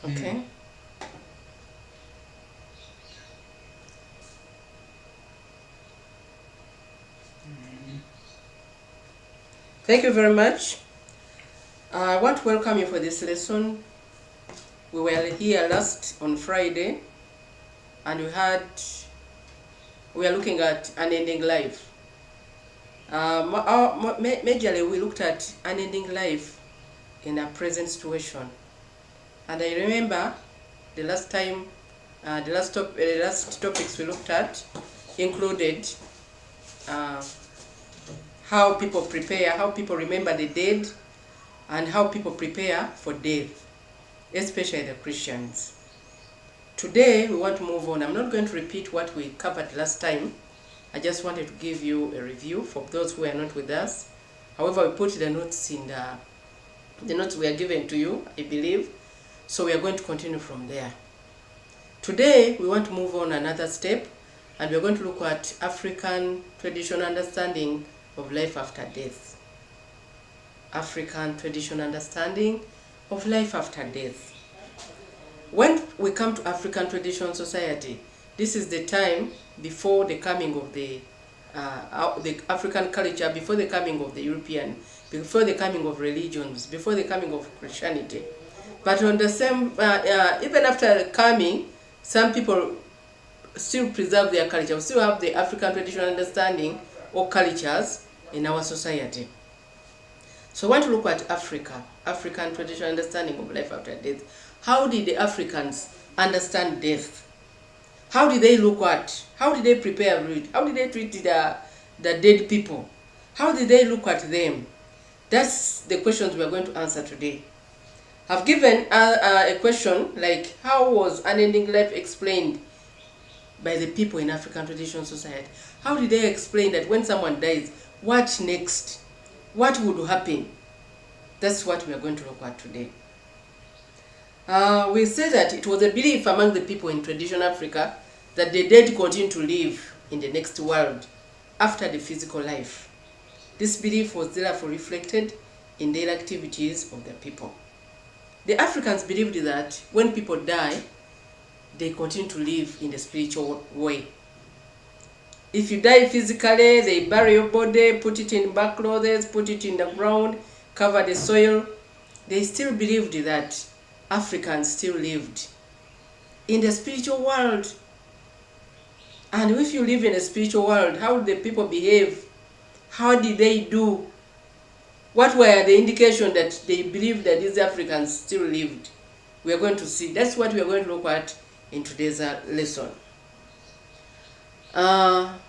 Okay. Thank you very much. I want to welcome you for this lesson. We were here last on Friday, and we are looking at unending life. Majorly, we looked at unending life in a present situation. And I remember the last time, the last topics we looked at included how people prepare, how people remember the dead, and how people prepare for death, especially the Christians. Today we want to move on. I'm not going to repeat what we covered last time. I just wanted to give you a review for those who are not with us. However, we put the notes in the notes we are given to you, I believe. So we are going to continue from there. Today we want to move on another step, and we are going to look at African traditional understanding of life after death. African traditional understanding of life after death. When we come to African traditional society, this is the time before the coming of the African culture, before the coming of the European, before the coming of religions, before the coming of Christianity. But on the same, even after coming, some people still preserve their culture. We still have the African traditional understanding or cultures in our society. So I want to look at African traditional understanding of life after death. How did the Africans understand death? How did they look at, how did they prepare for it? How did they treat the dead people? How did they look at them? That's the questions we are going to answer today. I've given a question like, how was unending life explained by the people in African traditional society? How did they explain that when someone dies, what next? What would happen? That's what we are going to look at today. We say that it was a belief among the people in traditional Africa that the dead continue to live in the next world after the physical life. This belief was therefore reflected in daily activities of the people. The Africans believed that when people die, they continue to live in the spiritual way. If you die physically, they bury your body, put it in back clothes, put it in the ground, cover the soil. They still believed that Africans still lived in the spiritual world. And if you live in a spiritual world, how did the people behave? How did they do? What were the indications that they believed that these Africans still lived? We are going to see. That's what we are going to look at in today's lesson. We are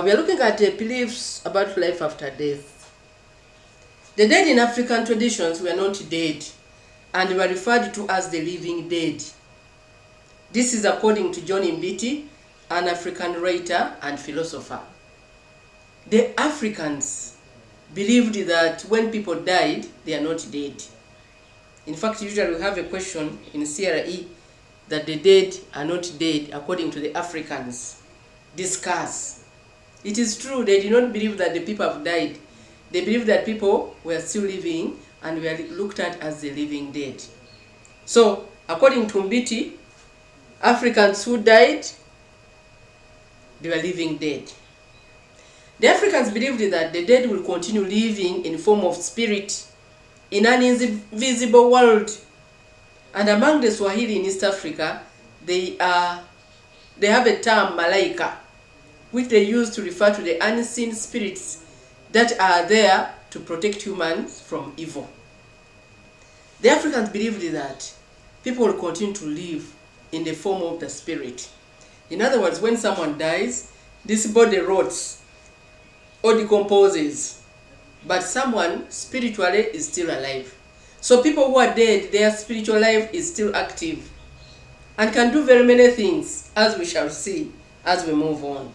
looking at the beliefs about life after death. The dead in African traditions were not dead, and were referred to as the living dead. This is according to John Mbiti, an African writer and philosopher. The Africans believed that when people died, they are not dead. In fact, usually we have a question in CRE that the dead are not dead according to the Africans. Discuss. It is true, they did not believe that the people have died. They believed that people were still living and were looked at as the living dead. So, according to Mbiti, Africans who died, they were living dead. The Africans believed that the dead will continue living in form of spirit in an invisible world. And among the Swahili in East Africa, they have a term, malaika, which they use to refer to the unseen spirits that are there to protect humans from evil. The Africans believed that people will continue to live in the form of the spirit. In other words, when someone dies, this body rots or decomposes, but someone spiritually is still alive. So people who are dead, their spiritual life is still active and can do very many things, as we shall see as we move on.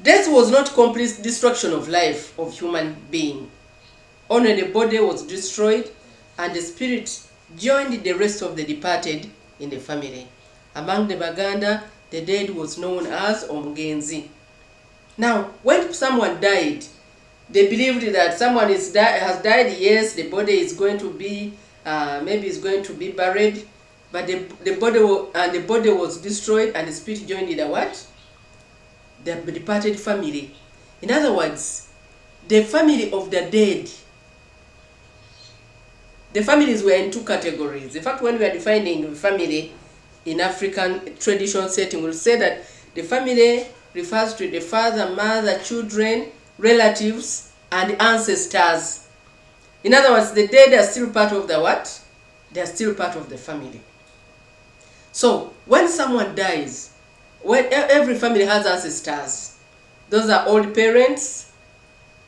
Death was not complete destruction of life of human being. Only the body was destroyed and the spirit joined the rest of the departed in the family. Among the Baganda, the dead was known as Omugenzi. Now, when someone died, they believed that someone has died. Yes, the body is going to be maybe is going to be buried, but the body was destroyed, and the spirit joined the what? The departed family. In other words, the family of the dead. The families were in two categories. In fact, when we are defining family in African traditional setting, we'll say that the family refers to the father, mother, children, relatives, and ancestors. In other words, the dead are still part of the what? They are still part of the family. So when someone dies, every family has ancestors. Those are old parents.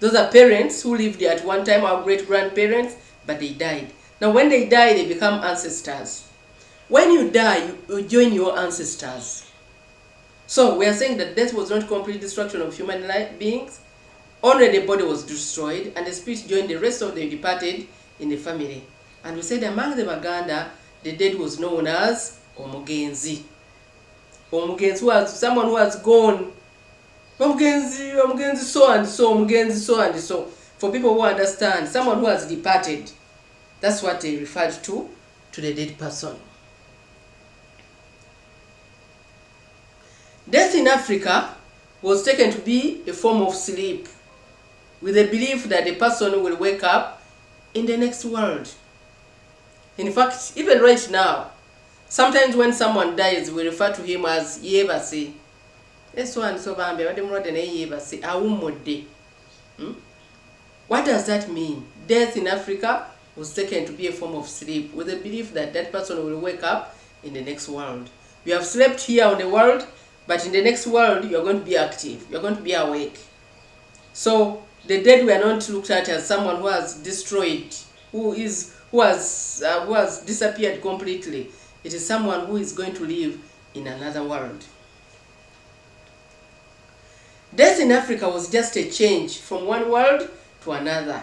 Those are parents who lived at one time, our great-grandparents, but they died. Now when they die, they become ancestors. When you die, you join your ancestors. So we are saying that death was not complete destruction of human beings. Only the body was destroyed, and the spirit joined the rest of the departed in the family. And we said among the Baganda, the dead was known as Omugenzi. Omugenzi was someone who has gone. Omugenzi so and so, Omugenzi so and so. For people who understand, someone who has departed. That's what they referred to the dead person. Death in Africa was taken to be a form of sleep, with the belief that the person will wake up in the next world. In fact, even right now, sometimes when someone dies, we refer to him as Yebase. What does that mean? Death in Africa was taken to be a form of sleep, with the belief that that person will wake up in the next world. You have slept here on the world, but in the next world, you are going to be active. You are going to be awake. So the dead were not looked at as someone who has destroyed, who has disappeared completely. It is someone who is going to live in another world. Death in Africa was just a change from one world to another.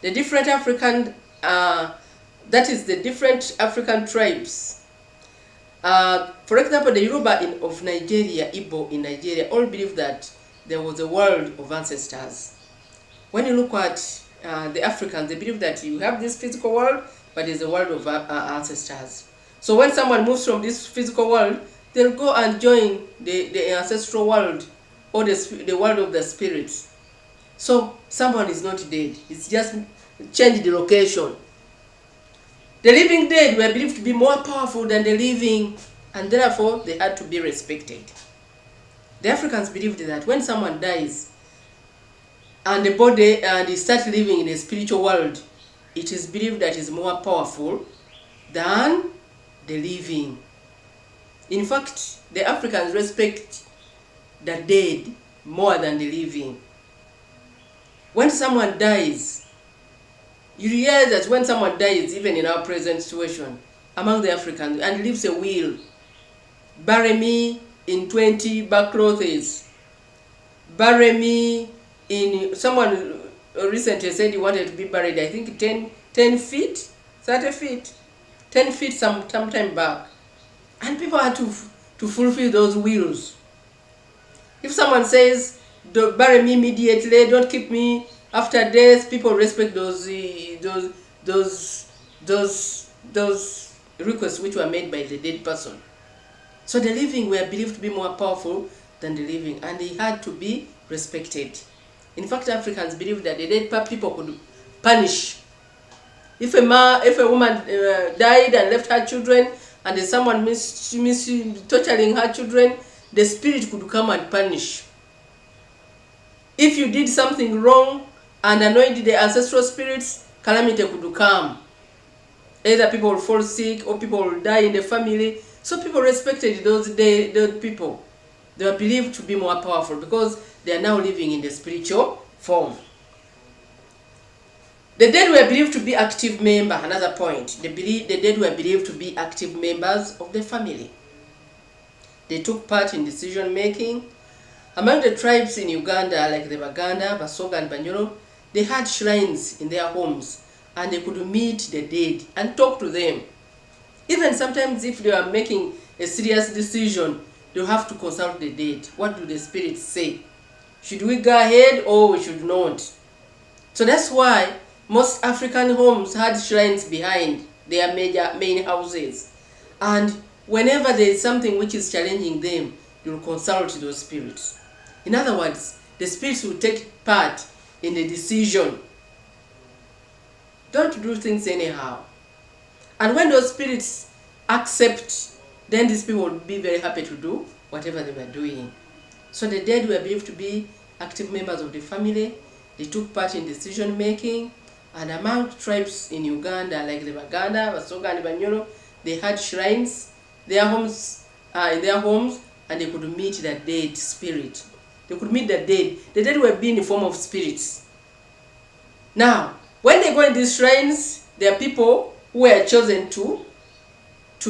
The different African, the different African tribes. For example, the Yoruba of Nigeria, Igbo in Nigeria, all believe that there was a world of ancestors. When you look at the Africans, they believe that you have this physical world, but there's a world of ancestors. So when someone moves from this physical world, they'll go and join the ancestral world, or the world of the spirits. So someone is not dead. It's just changed the location. The living dead were believed to be more powerful than the living, and therefore they had to be respected. The Africans believed that when someone dies and the body they start living in a spiritual world, it is believed that is more powerful than the living. In fact, the Africans respect the dead more than the living. When someone dies, you realize that when someone dies, even in our present situation, among the Africans, and leaves a will, bury me in 20 back clothes, bury me in, someone recently said he wanted to be buried, I think 10 feet, 30 feet, 10 feet some time back. And people had to fulfill those wills. If someone says, don't bury me immediately, don't keep me after death, people respect those requests which were made by the dead person. So the living were believed to be more powerful than the living, and they had to be respected. In fact, Africans believed that the dead people could punish. If a woman died and left her children, and there's someone torturing her children, the spirit could come and punish. If you did something wrong and annoyed the ancestral spirits, calamity could come. Either people will fall sick or people will die in the family. So people respected those people. They were believed to be more powerful because they are now living in the spiritual form. The dead were believed to be active members. Another point. The dead were believed to be active members of the family. They took part in decision making. Among the tribes in Uganda, like the Baganda, Basoga, and Banyoro, they had shrines in their homes, and they could meet the dead and talk to them. Even sometimes if they are making a serious decision, they have to consult the dead. What do the spirits say? Should we go ahead or we should not? So that's why most African homes had shrines behind their main houses. And whenever there is something which is challenging them, they will consult those spirits. In other words, the spirits will take part in the decision. Don't do things anyhow. And when those spirits accept, then these people will be very happy to do whatever they were doing. So the dead were believed to be active members of the family. They took part in decision making. And among tribes in Uganda, like the Baganda, Basoga, and Banyoro, they had shrines in their homes, and they could meet the dead spirit. They could meet the dead. The dead were being in the form of spirits. Now, when they go in these shrines, there are people who were chosen to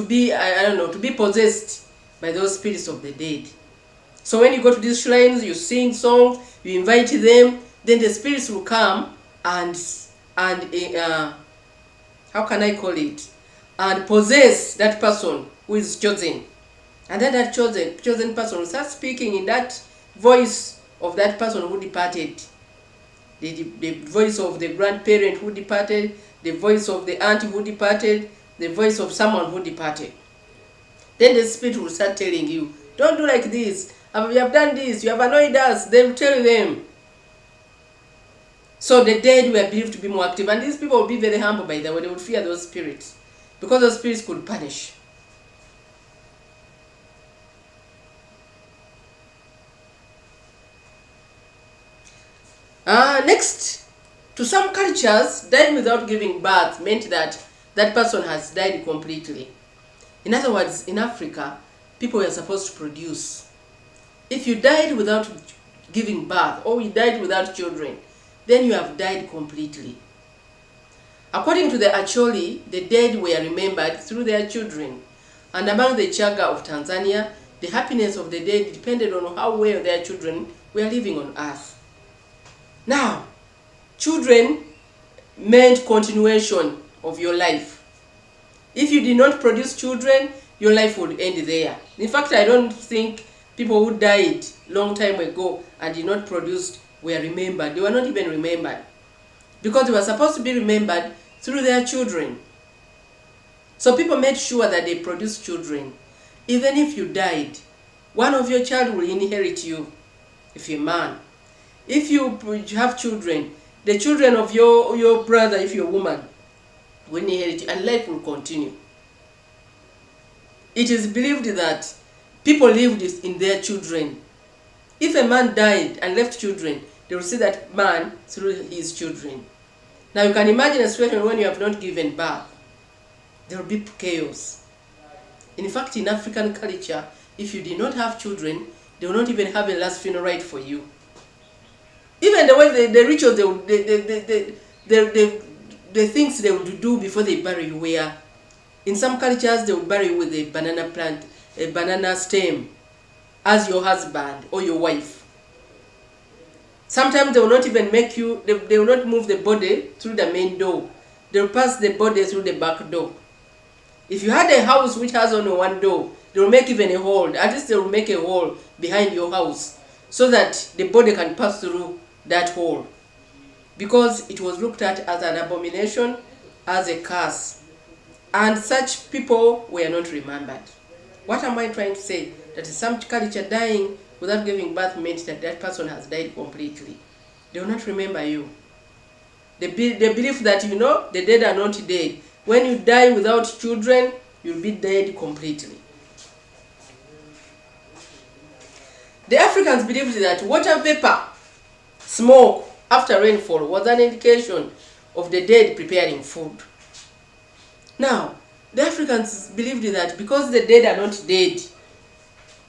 be, to be possessed by those spirits of the dead. So when you go to these shrines, you sing songs, you invite them, then the spirits will come and how can I call it? And possess that person who is chosen. And then that chosen person will start speaking in that voice of that person who departed. The voice of the grandparent who departed, the voice of the auntie who departed, the voice of someone who departed. Then the spirit will start telling you, don't do like this. You have done this. You have annoyed us. They will tell them. So the dead were believed to be more active. And these people will be very humble by the way. They would fear those spirits, because those spirits could punish. Next, to some cultures, dying without giving birth meant that that person has died completely. In other words, in Africa, people were supposed to produce. If you died without giving birth, or you died without children, then you have died completely. According to the Acholi, the dead were remembered through their children. And among the Chaga of Tanzania, the happiness of the dead depended on how well their children were living on earth. Now, children meant continuation of your life. If you did not produce children, your life would end there. In fact, I don't think people who died long time ago and did not produce were remembered. They were not even remembered, because they were supposed to be remembered through their children. So people made sure that they produced children. Even if you died, one of your child will inherit you, if you're a man. If you have children, the children of your brother, if you're a woman, will inherit you, and life will continue. It is believed that people lived in their children. If a man died and left children, they will see that man through his children. Now you can imagine a situation when you have not given birth. There will be chaos. In fact, in African culture, if you did not have children, they will not even have a last funeral rite for you. Even the way the rituals, the things they would do before they bury you were, in some cultures they would bury you with a banana plant, a banana stem, as your husband or your wife. Sometimes they will not even make you, they will not move the body through the main door. They will pass the body through the back door. If you had a house which has only one door, they will make even a hole. At least they will make a hole behind your house so that the body can pass through that hole. Because it was looked at as an abomination, as a curse. And such people were not remembered. What am I trying to say? That in some culture, dying without giving birth meant that that person has died completely. They will not remember you. They believe that, the dead are not dead. When you die without children, you'll be dead completely. The Africans believed that water vapor, smoke after rainfall was an indication of the dead preparing food. Now, the Africans believed that because the dead are not dead,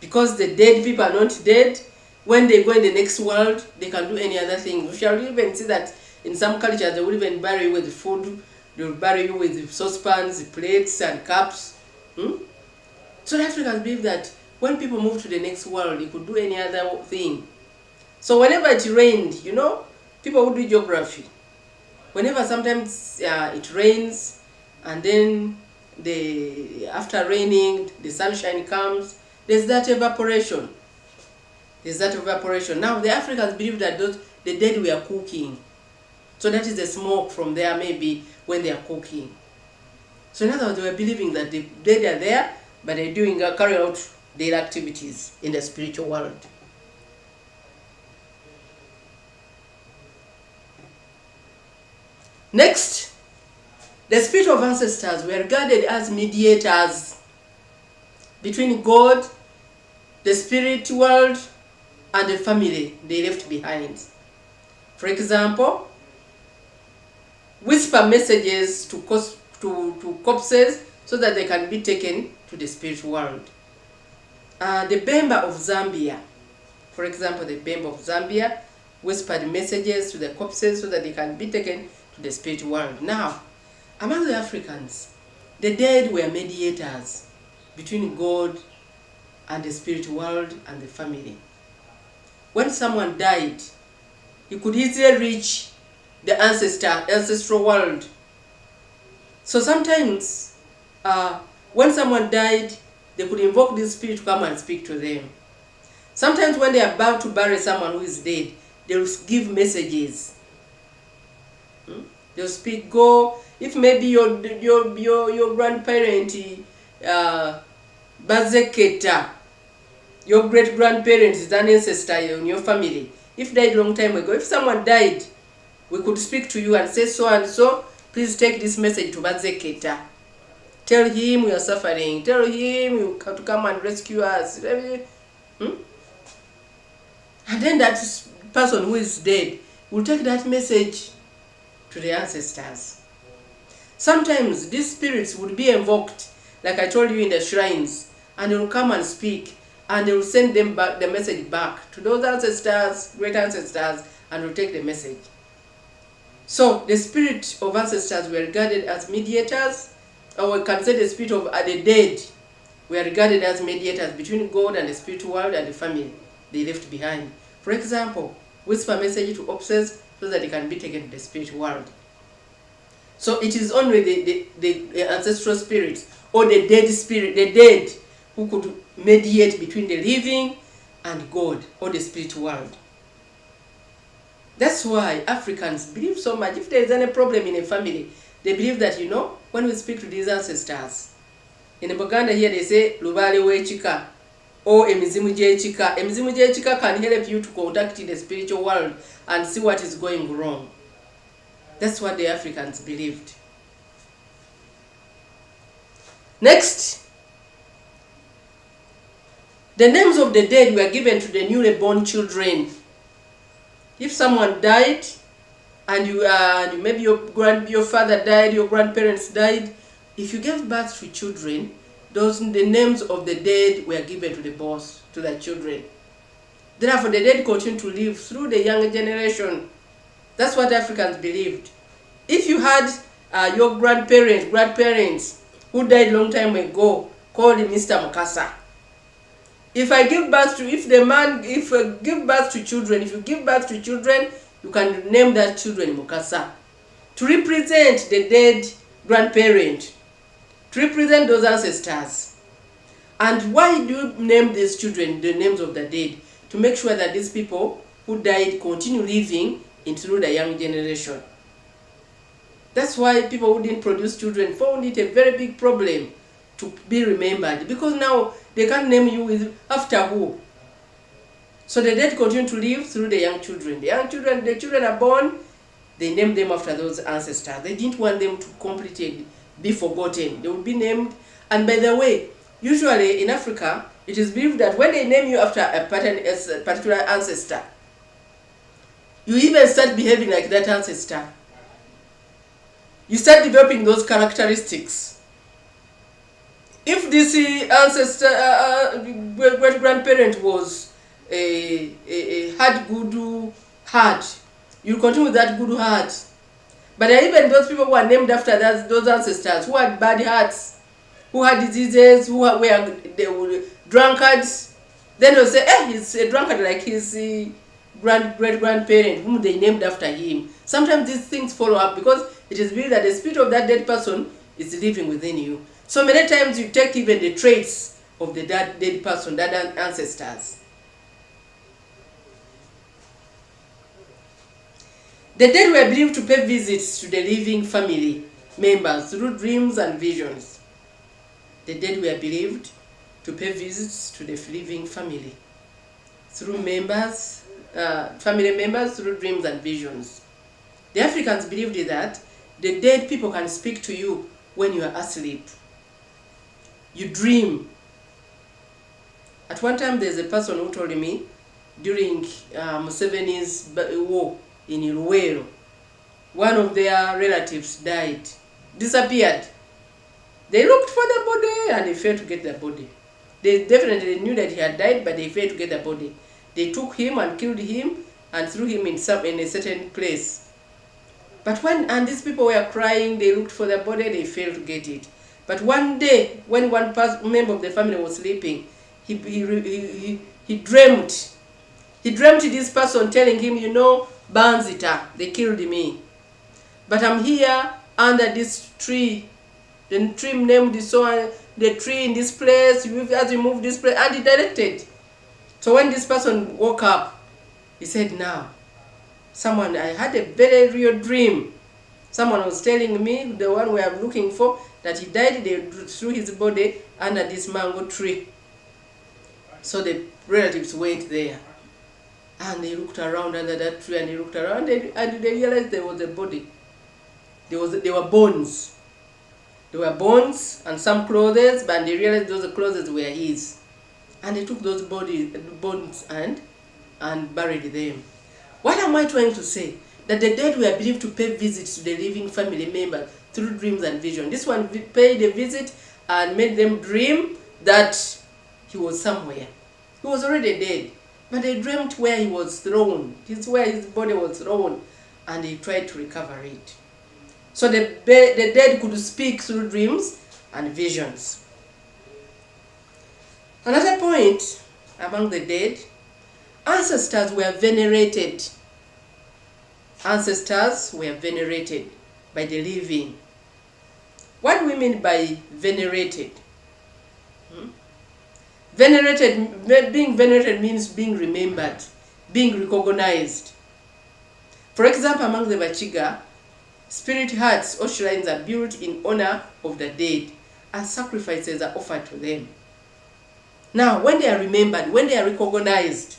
because the dead people are not dead, when they go in the next world, they can do any other thing. We shall even see that in some cultures, they will even bury you with food. They will bury you with saucepans, plates, and cups. So the Africans believe that when people move to the next world, they could do any other thing. So whenever it rained, people would do geography. Whenever sometimes it rains, and then after raining, the sunshine comes, there's that evaporation. Now the Africans believe that the dead were cooking. So that is the smoke from there, maybe when they are cooking. So in other words, they were believing that the dead are there, but they're carrying out their activities in the spiritual world. Next, the spirit of ancestors were regarded as mediators between God, the spirit world, and the family they left behind. For example, whisper messages to corpses so that they can be taken to the spirit world. The Bemba of Zambia, for example, the Bemba of Zambia whispered messages to the corpses so that they can be taken to the spirit world. Now, among the Africans, the dead were mediators between God and the spirit world and the family. When someone died, he could easily reach the ancestral world. So sometimes, when someone died, they could invoke this spirit to come and speak to them. Sometimes when they are about to bury someone who is dead, they will give messages. They'll speak, go, if maybe your grandparent, Bazeketa, your great-grandparent is an ancestor in your family. If died a long time ago, if someone died, we could speak to you and say so and so, please take this message to Bazeketa. Tell him we are suffering. Tell him you have to come and rescue us. And then that person who is dead will take that message to the ancestors. Sometimes these spirits would be invoked, like I told you, in the shrines, and they will come and speak, and they will send them back the message back to those ancestors, great ancestors, and will take the message. So the spirit of ancestors were regarded as mediators, or we can say the spirit of the dead were regarded as mediators between God and the spiritual world and the family they left behind. For example, whisper message to corpses so that they can be taken to the spiritual world. So it is only the ancestral spirits or the dead spirit, the dead, who could mediate between the living and God or the spiritual world. That's why Africans believe so much. If there is any problem in a family, they believe that, when we speak to these ancestors, in Buganda here they say, Lubale wechika, or Emizimu jechika. Emizimu jechika can help you to contact the spiritual world and see what is going wrong. That's what the Africans believed. Next, the names of the dead were given to the newly born children. If someone died, and maybe your father died, your grandparents died, if you gave birth to children, the names of the dead were given to the children. Therefore, the dead continue to live through the younger generation. That's what Africans believed. If you had your grandparents who died long time ago, called Mr. Mukasa. If you give birth to children, you can name that children Mukasa, to represent the dead grandparent, to represent those ancestors. And why do you name these children the names of the dead? To make sure that these people who died continue living through the young generation. That's why people who didn't produce children found it a very big problem to be remembered, because now they can't name you after who. So the dead continue to live through the young children. The children are born, they name them after those ancestors. They didn't want them to completely be forgotten. They would be named. And by the way, usually in Africa, it is believed that when they name you after a particular ancestor, you even start behaving like that ancestor. You start developing those characteristics. If this ancestor, great-grandparent was had good heart, you continue with that good heart. But even those people who are named after those ancestors, who had bad hearts, who had diseases, they were drunkards, then they'll say, he's a drunkard like his great-grandparent, whom they named after him. Sometimes these things follow up because it is believed that the spirit of that dead person is living within you. So many times you take even the traits of the dead person, that ancestors. The dead were believed to pay visits to the living family members through dreams and visions. The dead were believed to pay visits to the living family through family members through dreams and visions. The Africans believed that the dead people can speak to you when you are asleep. You dream. At one time, there's a person who told me during Museveni's war in Luwero, one of their relatives died, disappeared. They looked for the body and they failed to get the body. They definitely knew that he had died, but they failed to get the body. They took him and killed him and threw him in a certain place. But when these people were crying, they looked for the body, they failed to get it. But one day, when one member of the family was sleeping, he dreamt. He dreamt this person telling him, you know, Banzita, they killed me. But I'm here under this tree. The tree named the tree in this place, as you move this place, and he directed. So when this person woke up, he said, now, I had a very real dream. Someone was telling me, the one we are looking for, that he died, they threw his body under this mango tree. So the relatives went there. And they looked around under that tree, and they looked around, and they realized there was a body. There were bones. There were bones and some clothes, but they realized those clothes were his. And they took those bones and buried them. What am I trying to say? That the dead were believed to pay visits to the living family members through dreams and vision. This one paid a visit and made them dream that he was somewhere. He was already dead, but they dreamt where he was thrown. It's where his body was thrown, and they tried to recover it. So the dead could speak through dreams and visions. Another point among the dead, ancestors were venerated. Ancestors were venerated by the living. What do we mean by venerated? Being venerated means being remembered, being recognized. For example, among the Bachiga, spirit huts or shrines are built in honor of the dead, and sacrifices are offered to them. Now, when they are remembered, when they are recognized,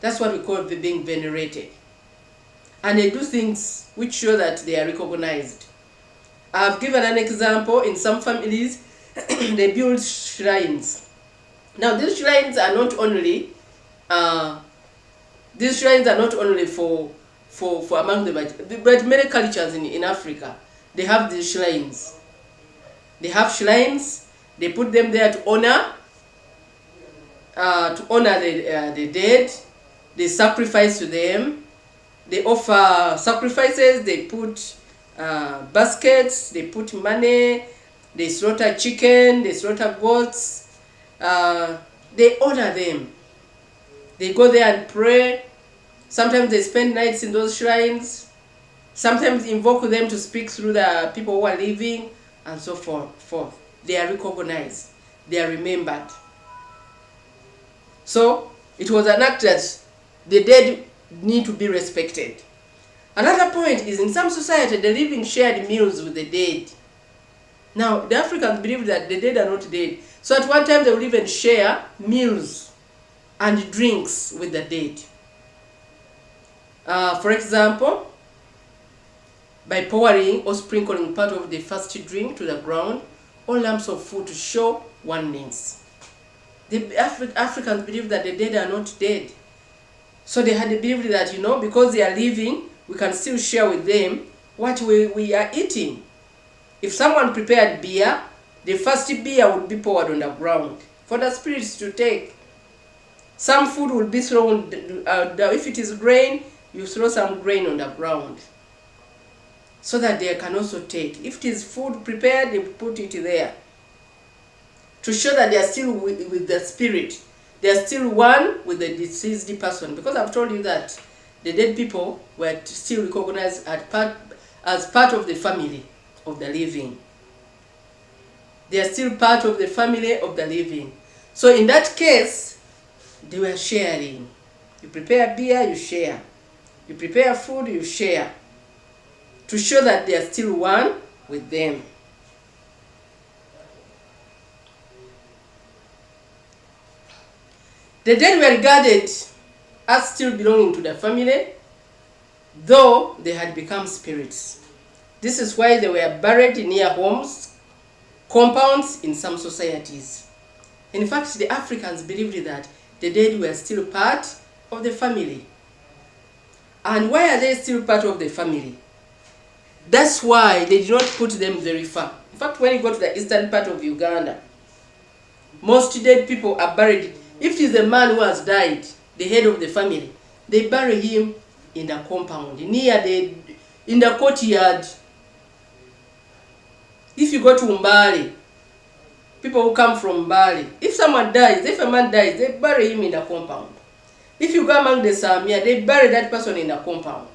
that's what we call being venerated. And they do things which show that they are recognized. I've given an example. In some families, they build shrines. Now, these shrines are not only for among the, but many cultures in Africa, they have these shrines. They have shrines. They put them there to honor the dead. They sacrifice to them. They offer sacrifices. They put baskets. They put money. They slaughter chicken. They slaughter goats. They honor them. They go there and pray. Sometimes they spend nights in those shrines. Sometimes invoke them to speak through the people who are living, and so forth. They are recognized. They are remembered. So it was an act that the dead need to be respected. Another point is, in some society, the living shared meals with the dead. Now, the Africans believe that the dead are not dead. So at one time, they would even share meals and drinks with the dead. For example, by pouring or sprinkling part of the first drink to the ground, or lumps of food to show oneness. The Africans believe that the dead are not dead. So they had believed that, because they are living, we can still share with them what we are eating. If someone prepared beer, the first beer would be poured on the ground for the spirits to take. Some food will be thrown, if it is grain, you throw some grain on the ground so that they can also take. If it is food prepared, they put it there to show that they are still with the spirit. They are still one with the deceased person. Because I've told you that the dead people were still recognized as part of the family of the living. They are still part of the family of the living. So in that case, they were sharing. You prepare beer, you share. You prepare food, you share. to show that they are still one with them. The dead were regarded as still belonging to the family, though they had become spirits. This is why they were buried near homes, compounds in some societies. In fact, the Africans believed that the dead were still part of the family. And why are they still part of the family? That's why they did not put them very far. In fact, when you go to the eastern part of Uganda, most dead people are buried. If it is a man who has died, the head of the family, they bury him in the compound, in the courtyard. If you go to Mbale, people who come from Mbale, if a man dies, they bury him in the compound. If you go among the Samia, they bury that person in the compound.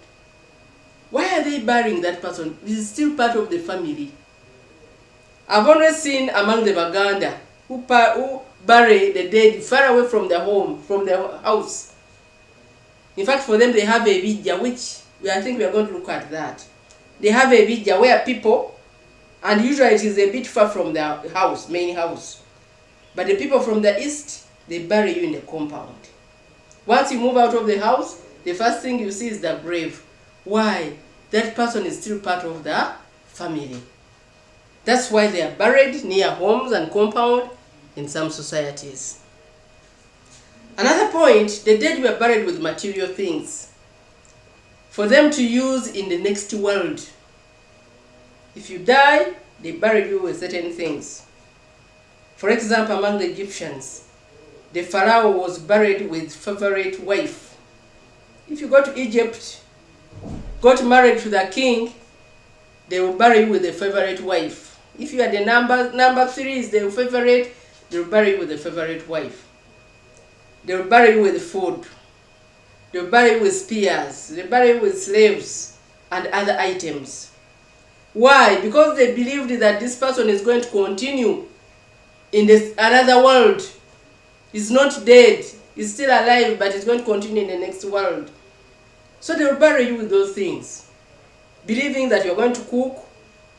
Why are they burying that person? This is still part of the family. I've always seen among the Baganda who bury the dead far away from the home, from the house. In fact, for them, they have a vidya, which I think we are going to look at that. They have a vidya where people, and usually it is a bit far from the house, main house. But the people from the east, they bury you in the compound. Once you move out of the house, the first thing you see is the grave. Why? That person is still part of the family. That's why they are buried near homes and compound in some societies. Another point, the dead were buried with material things for them to use in the next world. If you die, they bury you with certain things. For example, among the Egyptians, the pharaoh was buried with favorite wife. If you go to Egypt, got married to the king, they will bury you with a favorite wife. If you are the number 3 is the favorite, they will bury you with a favorite wife. They will bury you with food. They will bury you with spears. They will bury you with slaves and other items. Why? Because they believed that this person is going to continue in another world. He's not dead. He's still alive, but he's going to continue in the next world. So they will bury you with those things, believing that you're going to cook,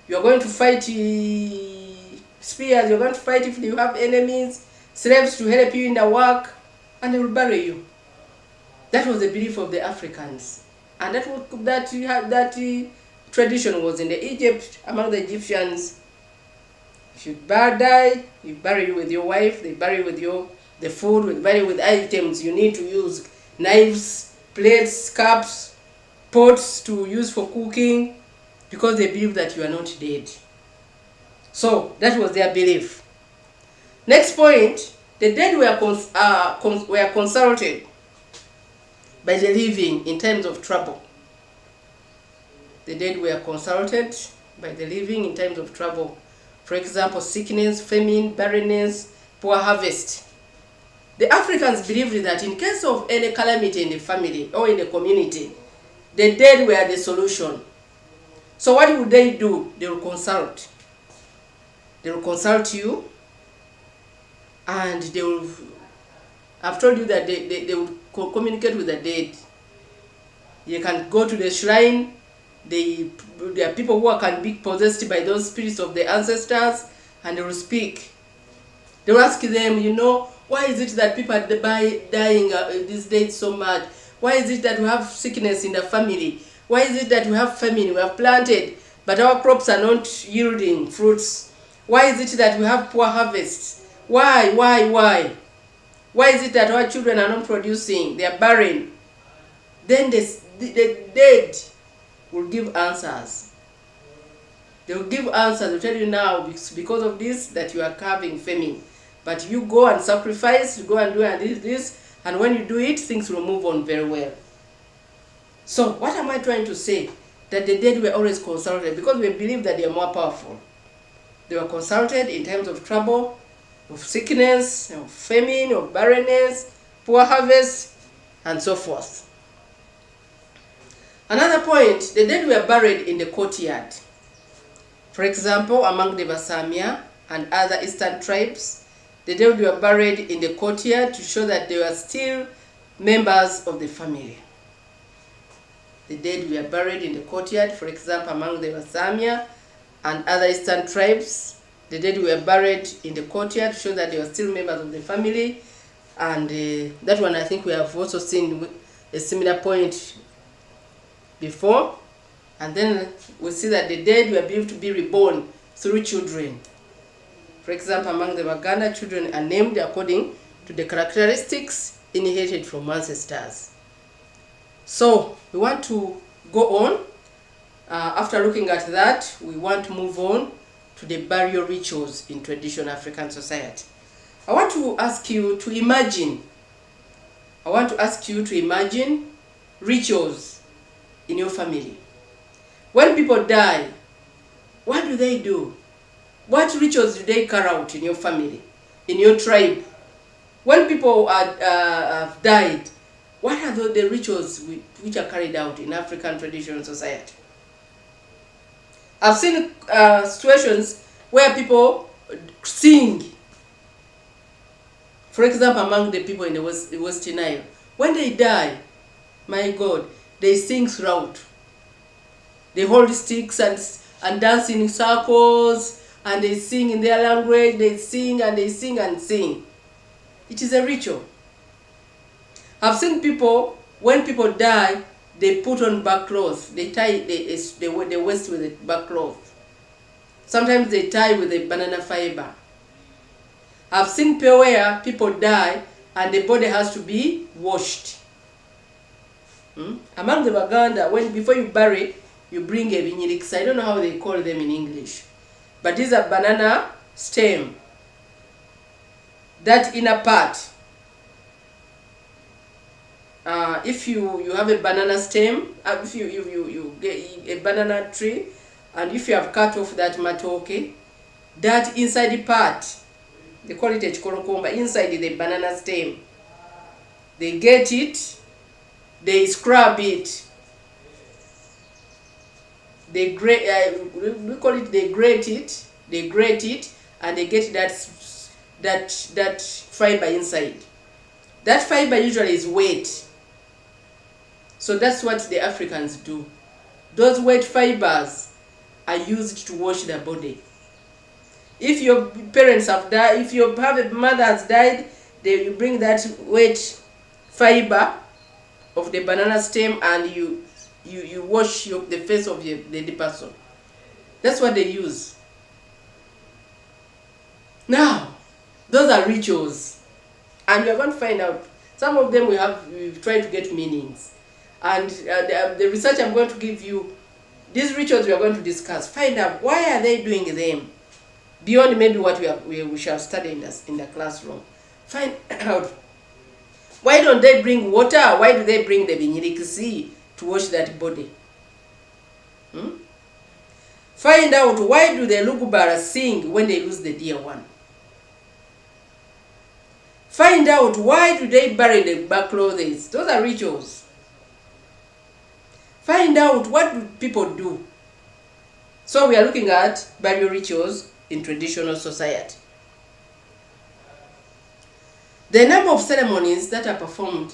you're going to fight spears, you're going to fight if you have enemies, slaves to help you in the work, and they will bury you. That was the belief of the Africans. And that tradition was in the Egypt, among the Egyptians. If you die, you bury you with your wife, they bury you with the food, they bury you with items you need to use, knives, plates, cups, pots to use for cooking, because they believe that you are not dead. So that was their belief. Next point, the dead were consulted by the living in times of trouble. The dead were consulted by the living in times of trouble. For example, sickness, famine, barrenness, poor harvest. The Africans believed that in case of any calamity in the family or in the community, the dead were the solution. So what would they do? They will consult. They will consult you, and they will, I've told you that they will communicate with the dead. You can go to the shrine. There are people who can be possessed by those spirits of the ancestors, and they will speak. They will ask them, why is it that people are dying these days so much? Why is it that we have sickness in the family? Why is it that we have famine? We have planted, but our crops are not yielding fruits. Why is it that we have poor harvests? Why? Why is it that our children are not producing? They are barren. Then the dead will give answers. They will give answers. They'll tell you now, because of this, that you are having famine. But you go and sacrifice, you go and do this, and when you do it, things will move on very well. So, what am I trying to say? That the dead were always consulted, because we believe that they are more powerful. They were consulted in times of trouble, of sickness, of famine, of barrenness, poor harvest, and so forth. Another point, the dead were buried in the courtyard. For example, among the Basamia and other eastern tribes, the dead were buried in the courtyard to show that they were still members of the family. The dead were buried in the courtyard. For example, among the Wasamia and other eastern tribes, the dead were buried in the courtyard to show that they were still members of the family. And that one, I think we have also seen a similar point before. And then we see that the dead were believed to be reborn through children. For example, among the Waganda, children are named according to the characteristics inherited from ancestors. So we want to go on. After looking at that, we want to move on to the burial rituals in traditional African society. I want to ask you to imagine rituals in your family. When people die, what do they do? What rituals do they carry out in your family, in your tribe? When people have died, what are the rituals which are carried out in African traditional society? I've seen situations where people sing. For example, among the people in the West Nile, when they die, my God, they sing throughout. They hold sticks and dance in circles, and they sing in their language. They sing and they sing and sing. It is a ritual. I've seen people, when people die, they put on back cloth. They tie the waist with a back cloth. Sometimes they tie with a banana fiber. I've seen people where people die and the body has to be washed. Among the Baganda, before you bury, you bring a vinyirix. I don't know how they call them in English, but these are banana stem. That inner part. If you have a banana stem, if you get a banana tree, and if you have cut off that matoke, that inside part, they call it a chikolokomba, inside the banana stem, they get it, they scrub it, they grate, we call it, they grate it, and they get that fiber inside. That fiber usually is wet. So that's what the Africans do. Those wet fibers are used to wash their body. If your parents have died, if your mother has died, you bring that wet fiber of the banana stem and you wash the face of the dead person. That's what they use. Now, those are rituals. And we are going to find out. Some of them we've tried to get meanings. And the research I'm going to give you, these rituals we are going to discuss, find out why are they doing them, beyond maybe what we shall study in the classroom. Find out, why don't they bring water? Why do they bring the vinyirikisi to wash that body? Find out, why do the Lugubara sing when they lose the dear one? Find out, why do they bury the back clothes? Those are rituals. Find out, what do people do? So we are looking at burial rituals in traditional society. The number of ceremonies that are performed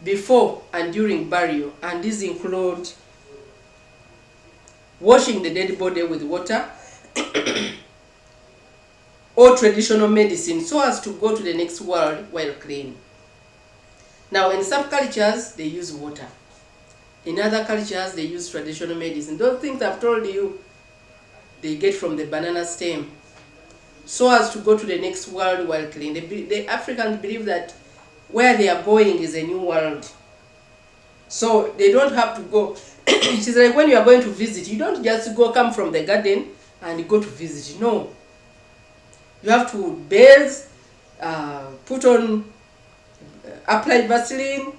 before and during burial, and these include washing the dead body with water or traditional medicine so as to go to the next world while clean. Now, in some cultures, they use water. In other cultures, they use traditional medicine. Those things I've told you, they get from the banana stem so as to go to the next world while clean. The Africans believe that where they are going is a new world. So they don't have to go. It is like when you are going to visit, you don't just come from the garden and go to visit. No. You have to bathe, put on, apply Vaseline,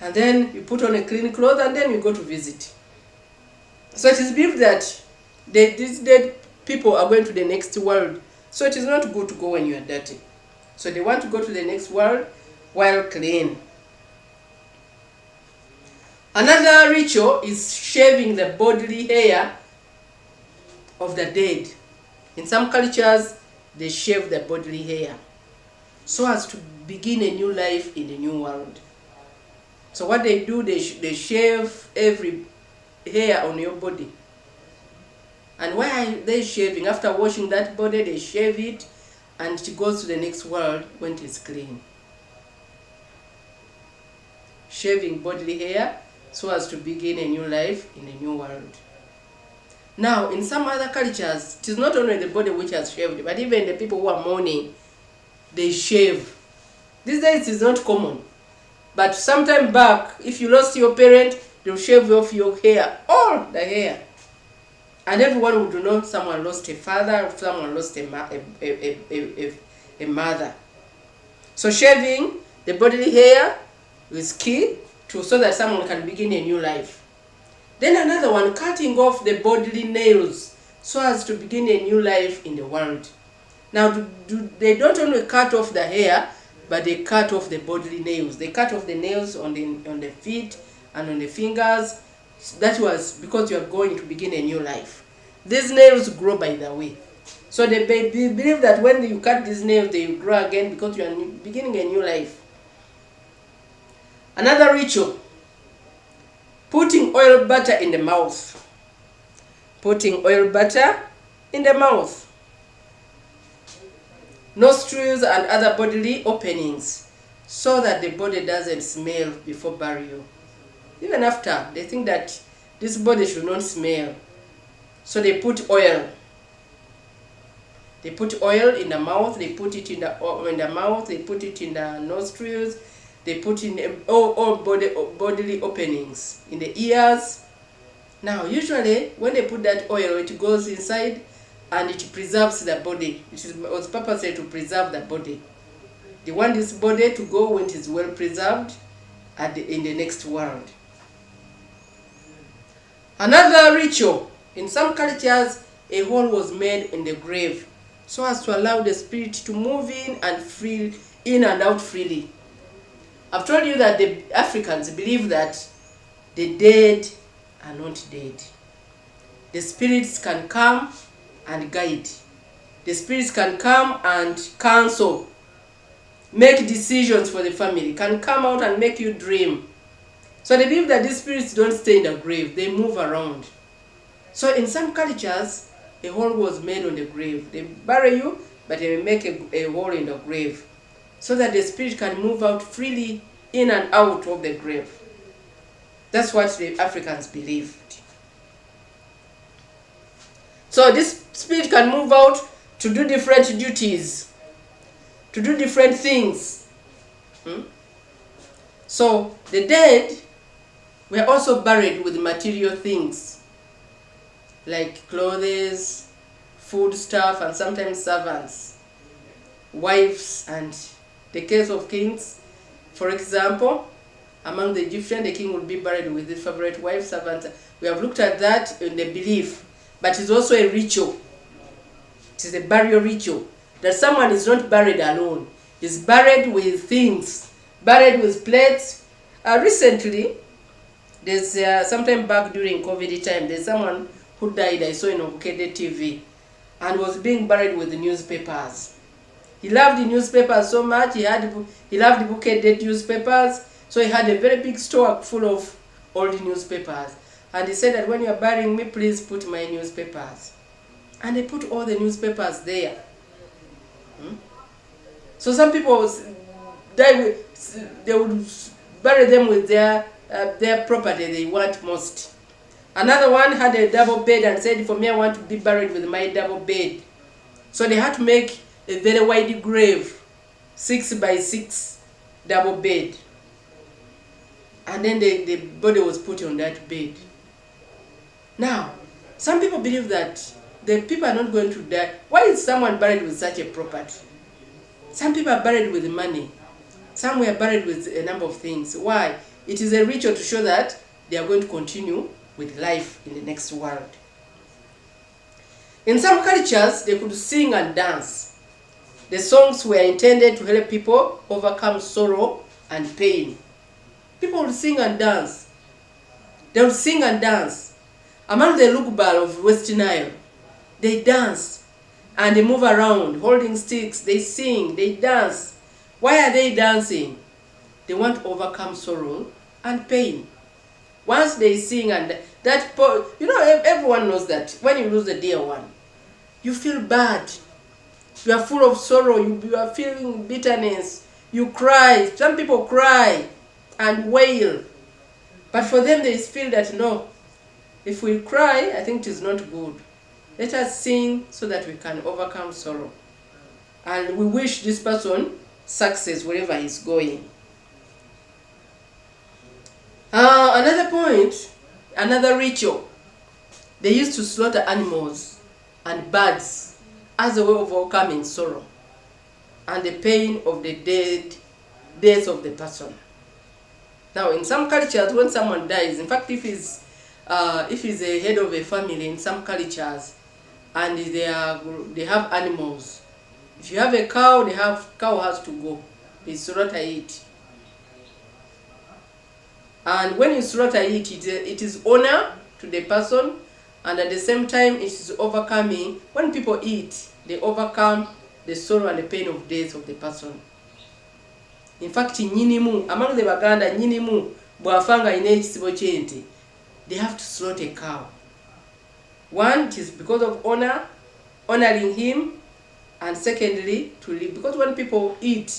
and then you put on a clean cloth, and then you go to visit. So it is believed that these dead people are going to the next world. So it is not good to go when you are dirty. So they want to go to the next world while clean. Another ritual is shaving the bodily hair of the dead. In some cultures, they shave their bodily hair so as to begin a new life in the new world. So what they do, they shave every hair on your body. And why are they shaving? After washing that body, they shave it, and it goes to the next world when it is clean. Shaving bodily hair so as to begin a new life in a new world. Now, in some other cultures, it is not only the body which has shaved, but even the people who are mourning, they shave. These days it is not common. But sometime back, if you lost your parent, they'll shave off your hair, all the hair. And everyone would know someone lost a father, someone lost a mother. So shaving the bodily hair is key so that someone can begin a new life. Then another one, cutting off the bodily nails so as to begin a new life in the world. Now, they don't only cut off the hair, but they cut off the bodily nails. They cut off the nails on the feet and on the fingers. That was because you are going to begin a new life. These nails grow, by the way. So they believe that when you cut these nails, they will grow again because you are beginning a new life. Another ritual, putting oil butter in the mouth. Putting oil butter in the mouth. Nostrils and other bodily openings so that the body doesn't smell before burial. Even after, they think that this body should not smell. So they put oil. They put oil in the mouth, they put it in the mouth, they put it in the nostrils, they put in all bodily openings, in the ears. Now, usually, when they put that oil, it goes inside and it preserves the body. It was purposely to preserve the body. They want this body to go when it is well preserved in the next world. Another ritual, in some cultures, a hole was made in the grave so as to allow the spirit to move in and out freely. I've told you that the Africans believe that the dead are not dead. The spirits can come and guide. The spirits can come and counsel, make decisions for the family, can come out and make you dream. So they believe that these spirits don't stay in the grave, they move around. So in some cultures, a hole was made on the grave. They bury you, but they make a hole in the grave so that the spirit can move out freely in and out of the grave. That's what the Africans believed. So this spirit can move out to do different duties, to do different things. So the dead were also buried with material things like clothes, food stuff, and sometimes servants, wives, and the case of kings. For example, among the Egyptians, the king would be buried with his favorite wife, servants. We have looked at that in the belief, but it's also a ritual. It is a burial ritual, that someone is not buried alone. He's buried with things, buried with plates. Recently, there's sometime back during COVID time, there's someone who died, I saw in Okede TV, and was being buried with the newspapers. He loved the newspapers so much, he loved the Okede newspapers, so he had a very big store full of all the newspapers. And he said that when you are burying me, please put my newspapers. And they put all the newspapers there. So some people they would bury them with their property they want most. Another one had a double bed and said, for me, I want to be buried with my double bed. So they had to make a very wide grave, 6 by 6 double bed. And then the body was put on that bed. Now, some people believe that the people are not going to die. Why is someone buried with such a property? Some people are buried with money. Some were buried with a number of things. Why? It is a ritual to show that they are going to continue with life in the next world. In some cultures, they could sing and dance. The songs were intended to help people overcome sorrow and pain. People would sing and dance. They would sing and dance. Among the Lugbal of West Nile, they dance and they move around holding sticks. They sing, they dance. Why are they dancing? They want to overcome sorrow and pain. Once they sing, and everyone knows that when you lose a dear one, you feel bad. You are full of sorrow. You are feeling bitterness. You cry. Some people cry and wail. But for them, they feel that no, if we cry, I think it is not good. Let us sing so that we can overcome sorrow. And we wish this person success wherever he's going. Another point, another ritual. They used to slaughter animals and birds as a way of overcoming sorrow and the pain of the death of the person. Now, in some cultures, when someone dies, in fact, if he's a head of a family in some cultures, and they have animals, if you have a cow, cow has to go. They slaughter it. And when you slaughter it, it is honor to the person, and at the same time, it is overcoming. When people eat, they overcome the sorrow and the pain of death of the person. In fact, nyinimu, among the Baganda, nyinimu, bwafanga ine ekisibo ky'ente, they have to slaughter a cow. One, it is because of honor, honoring him, and secondly, to live. Because when people eat,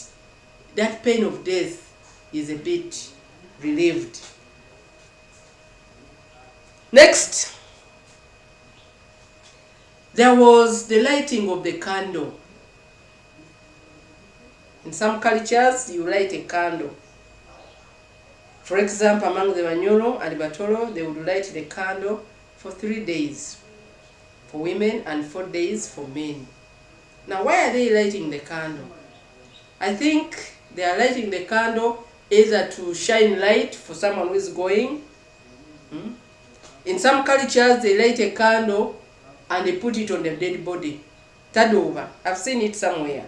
that pain of death is a bit relieved. Next, there was the lighting of the candle. In some cultures, you light a candle. For example, among the Banyoro and Batoro, they would light the candle for 3 days for women and 4 days for men. Now, why are they lighting the candle? I think they are lighting the candle either to shine light for someone who is going. In some cultures, they light a candle and they put it on the dead body. Tadova. I've seen it somewhere,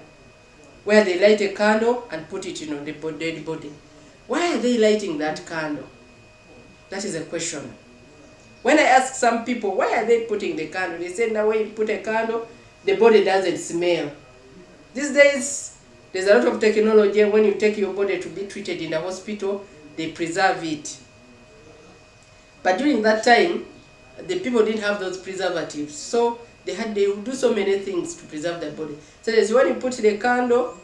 where they light a candle and put it on the dead body. Why are they lighting that candle? That is a question. When I ask some people, why are they putting the candle? They say, now when you put a candle, the body doesn't smell. These days, there's a lot of technology. When you take your body to be treated in the hospital, they preserve it. But during that time, the people didn't have those preservatives. So they would do so many things to preserve their body. So when you put the candle,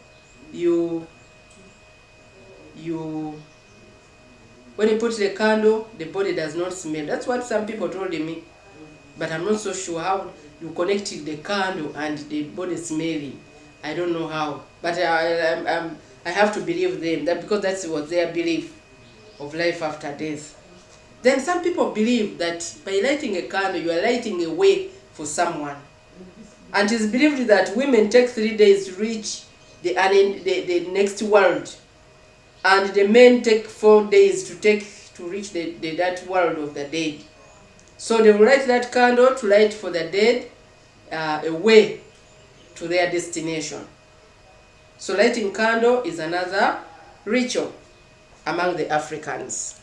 when you put the candle, the body does not smell. That's what some people told me. But I'm not so sure how you connected the candle and the body smelling. I don't know how. But I have to believe them, that because that's what their belief of life after death. Then some people believe that by lighting a candle, you are lighting a way for someone. And it is believed that women take 3 days to reach the next world. And the men take 4 days to reach that world of the dead. So they will light that candle to light for the dead a way to their destination. So lighting candle is another ritual among the Africans.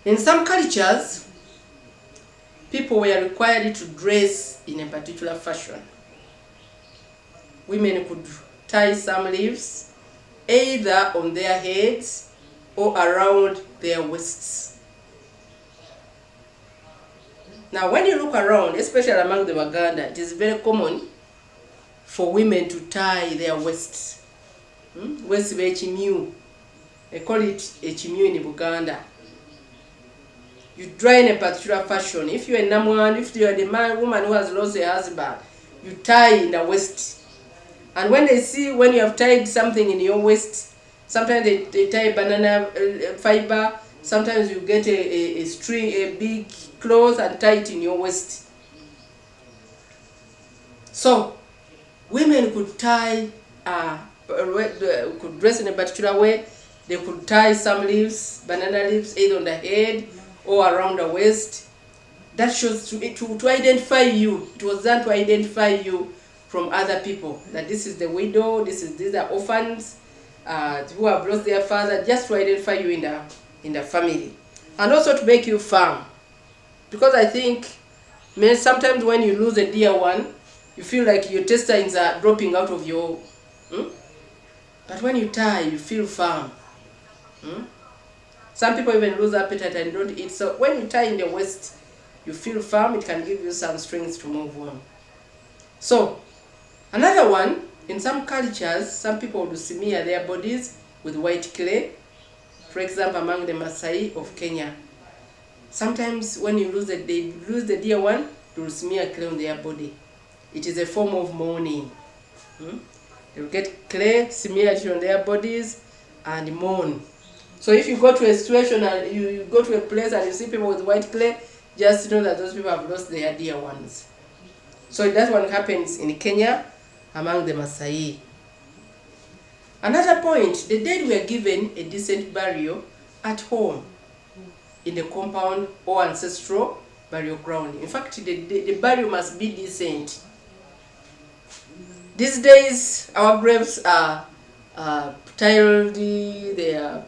In some cultures, people were required to dress in a particular fashion. Women could tie some leaves either on their heads or around their waists. Now, when you look around, especially among the Baganda, it is very common for women to tie their waists. Waist chimyu. They call it a chimyu in Buganda. You dry in a particular fashion. If you're a Namwan, if you're the woman who has lost her husband, you tie in the waist. And when they see when you have tied something in your waist, sometimes they tie banana fiber, sometimes you get a string, a big cloth and tie it in your waist. So, women could tie, could dress in a particular way. They could tie some leaves, banana leaves, either on the head or around the waist. That shows to identify you. It was done to identify you from other people. That this is the widow, these are orphans who have lost their father, just to identify you in the family, and also to make you firm. Because I think sometimes when you lose a dear one, you feel like your intestines are dropping out of your... But when you tie, you feel firm. Some people even lose appetite and don't eat. So when you tie in the waist, you feel firm. It can give you some strength to move on. So another one, in some cultures, some people would smear their bodies with white clay. For example, among the Maasai of Kenya, sometimes when they lose the dear one, they will smear clay on their body. It is a form of mourning. They will get clay, smear it on their bodies, and mourn. So if you go to a situation and you go to a place and you see people with white clay, just know that those people have lost their dear ones. So that one happens in Kenya among the Maasai. Another point, the dead were given a decent burial at home, in the compound or ancestral burial ground. In fact, the burial must be decent. These days, our graves are tiled, they are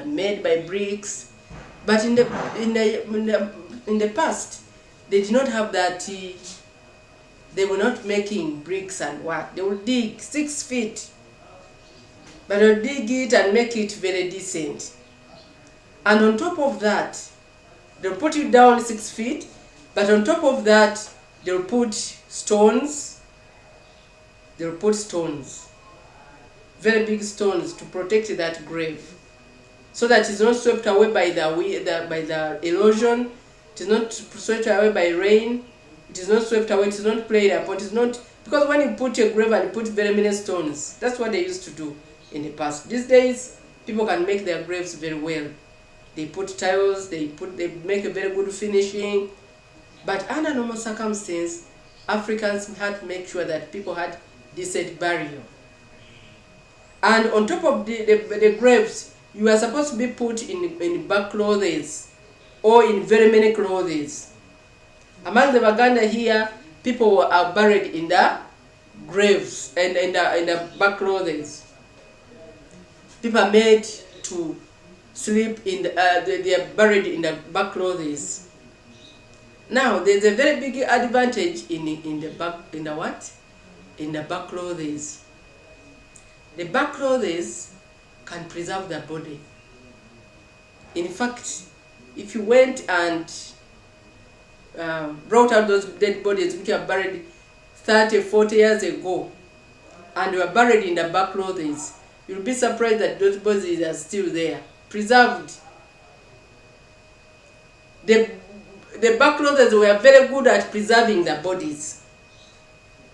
made by bricks, but in the past, they did not have that. They were not making bricks and what. They would dig 6 feet, but they'll dig it and make it very decent. And on top of that, they'll put you down 6 feet, but on top of that, they'll put stones. They'll put stones, very big stones, to protect that grave, so that it's not swept away by the erosion. It is not swept away by rain. It is not swept away. It is not played upon. It is not, because when you put a grave and you put very many stones, that's what they used to do in the past. These days, people can make their graves very well. They put tiles. They make a very good finishing. But under normal circumstances, Africans had to make sure that people had decent burial. And on top of the graves, you are supposed to be put in back clothes or in very many clothes. Among the Baganda here, people are buried in the graves and in the back clothes. People are made to sleep they are buried in the back clothes. Now, there's a very big advantage in the back clothes. The back clothes can preserve the body. In fact, if you went and brought out those dead bodies which are buried 30, 40 years ago, and were buried in the back clothes, you'll be surprised that those bodies are still there, preserved. The back clothes were very good at preserving the bodies.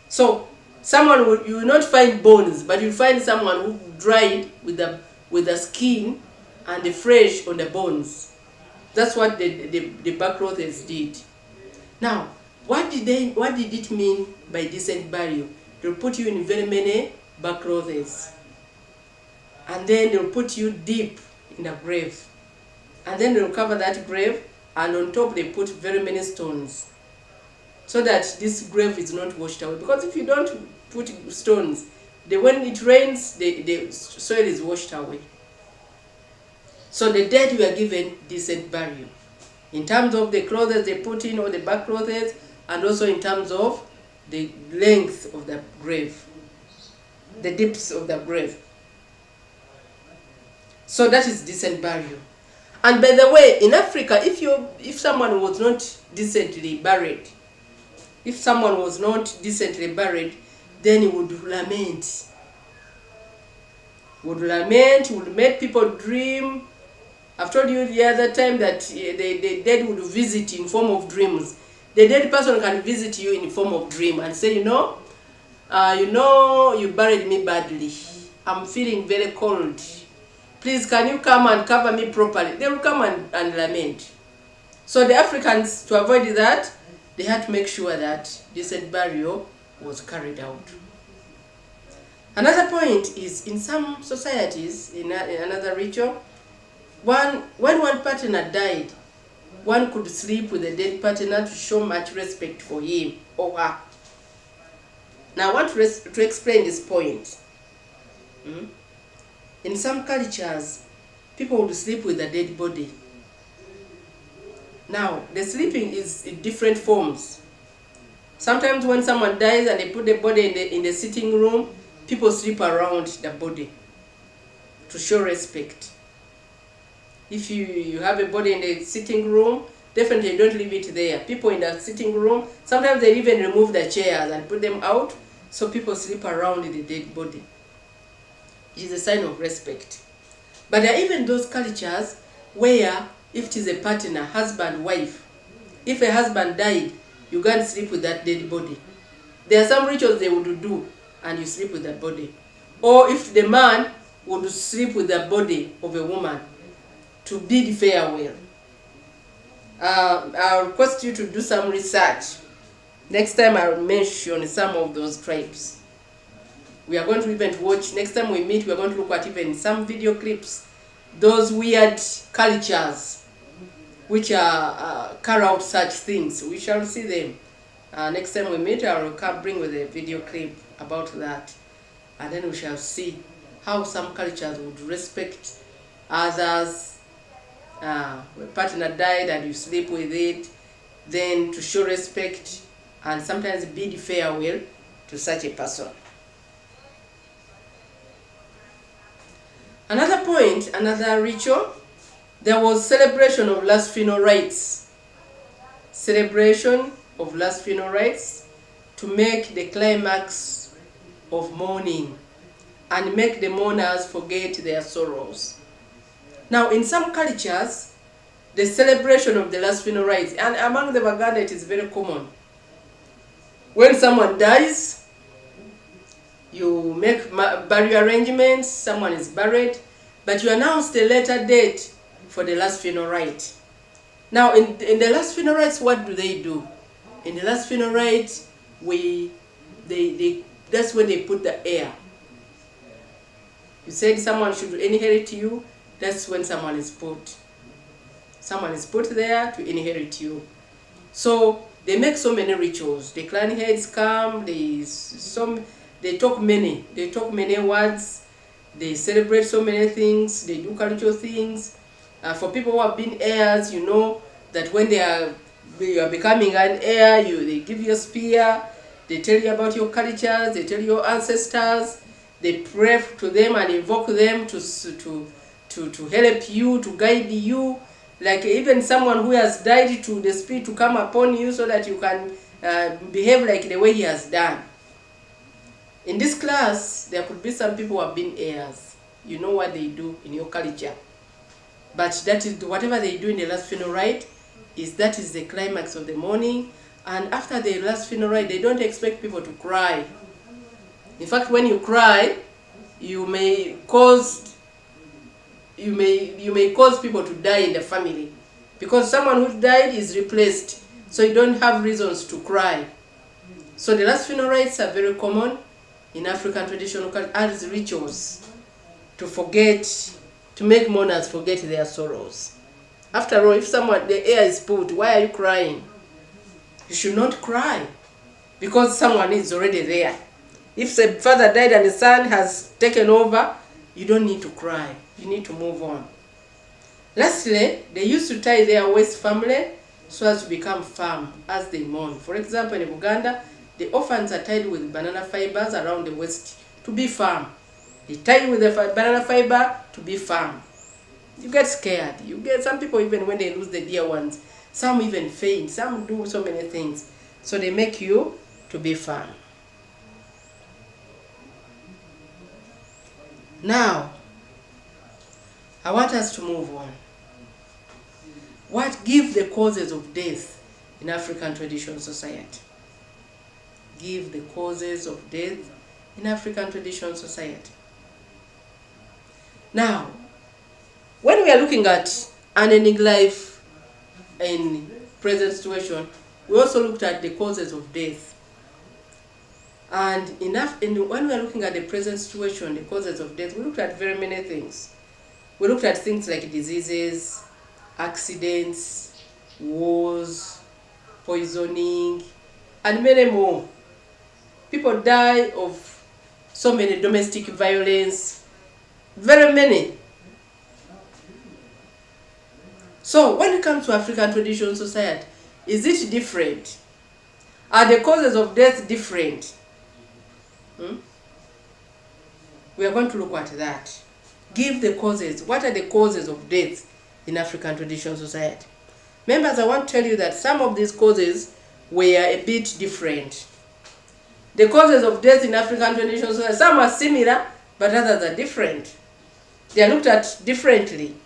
So you will not find bones, but you find someone who dried with the skin and the flesh on the bones. That's what the back clothes did. Now, what did it mean by decent burial? They'll put you in very many back clothes, and then they'll put you deep in a grave, and then they'll cover that grave, and on top they put very many stones, so that this grave is not washed away. Because if you don't put stones, when it rains, the soil is washed away. So the dead were given decent burial, in terms of the clothes they put in, or the back clothes, and also in terms of the length of the grave, the depths of the grave. So that is decent burial. And by the way, in Africa, if someone was not decently buried, then he would lament. Would make people dream. I've told you the other time that the dead would visit in form of dreams. The dead person can visit you in form of dream and say, you buried me badly. I'm feeling very cold. Please, can you come and cover me properly? They will come and lament. So the Africans, to avoid that, they had to make sure that decent burial was carried out. Another point is, in some societies, in another ritual, when one partner died, one could sleep with the dead partner to show much respect for him or her. Now, I want to explain this point. In some cultures, people would sleep with a dead body. Now, the sleeping is in different forms. Sometimes when someone dies and they put the body in the sitting room, people sleep around the body to show respect. If you have a body in the sitting room, definitely don't leave it there. People in the sitting room, sometimes they even remove the chairs and put them out, so people sleep around the dead body. It is a sign of respect. But there are even those cultures where if it is a partner, husband, wife, if a husband died, you can't sleep with that dead body. There are some rituals they would do and you sleep with that body. Or if the man would sleep with the body of a woman to bid farewell. I'll request you to do some research. Next time I'll mention some of those tribes. We are going to even watch, next time we meet, we are going to look at even some video clips, those weird cultures which carry out such things. We shall see them. Next time we meet, I will come bring with a video clip about that. And then we shall see how some cultures would respect others. A partner died and you sleep with it, then to show respect and sometimes bid farewell to such a person. Another point, another ritual, there was celebration of last funeral rites. Celebration of last funeral rites to make the climax of mourning and make the mourners forget their sorrows. Now, in some cultures, the celebration of the last funeral rites, and among the Baganda it is very common. When someone dies, you make burial arrangements, someone is buried, but you announce the later date for the last funeral rite. Now, in the last funeral rites, what do they do? In the last funeral rite, that's when they put the heir. You said someone should inherit you, that's when someone is put. Someone is put there to inherit you. So they make so many rituals. The clan heads come, they talk many words, they celebrate so many things, they do cultural things. For people who have been heirs, you know that when you are becoming an heir, they give you a spear, they tell you about your cultures, they tell your ancestors, they pray to them and invoke them to help you, to guide you. Like even someone who has died, to the spirit to come upon you so that you can behave like the way he has done. In this class, there could be some people who have been heirs. You know what they do in your culture. But that is whatever they do in the last funeral rite, that is the climax of the mourning. And after the last funeral rite, they don't expect people to cry. In fact, when you cry, you may cause people to die in the family, because someone who died is replaced, so you don't have reasons to cry. So the last funeral rites are very common in African traditional culture as rituals to make mourners forget their sorrows. After all, if the heir is put, why are you crying? You should not cry, because someone is already there. If the father died and the son has taken over, you don't need to cry. You need to move on. Lastly, they used to tie their waist firmly so as to become firm as they mourn. For example, in Uganda, the orphans are tied with banana fibers around the waist to be firm. They tie with the banana fiber to be firm. You get scared. Some people, even when they lose the dear ones, some even faint, some do so many things. So they make you to be firm. Now, I want us to move on. What give the causes of death in African traditional society? Give the causes of death in African traditional society. Now, when we are looking at unending life in present situation, we also looked at the causes of death. And when we are looking at the present situation, the causes of death, we looked at very many things. We looked at things like diseases, accidents, wars, poisoning, and many more. People die of so many domestic violence, very many. So when it comes to African traditional society, is it different? Are the causes of death different? We are going to look at that. Give the causes. What are the causes of death in African traditional society? Members, I want to tell you that some of these causes were a bit different. The causes of death in African traditional society, some are similar, but others are different. They are looked at differently.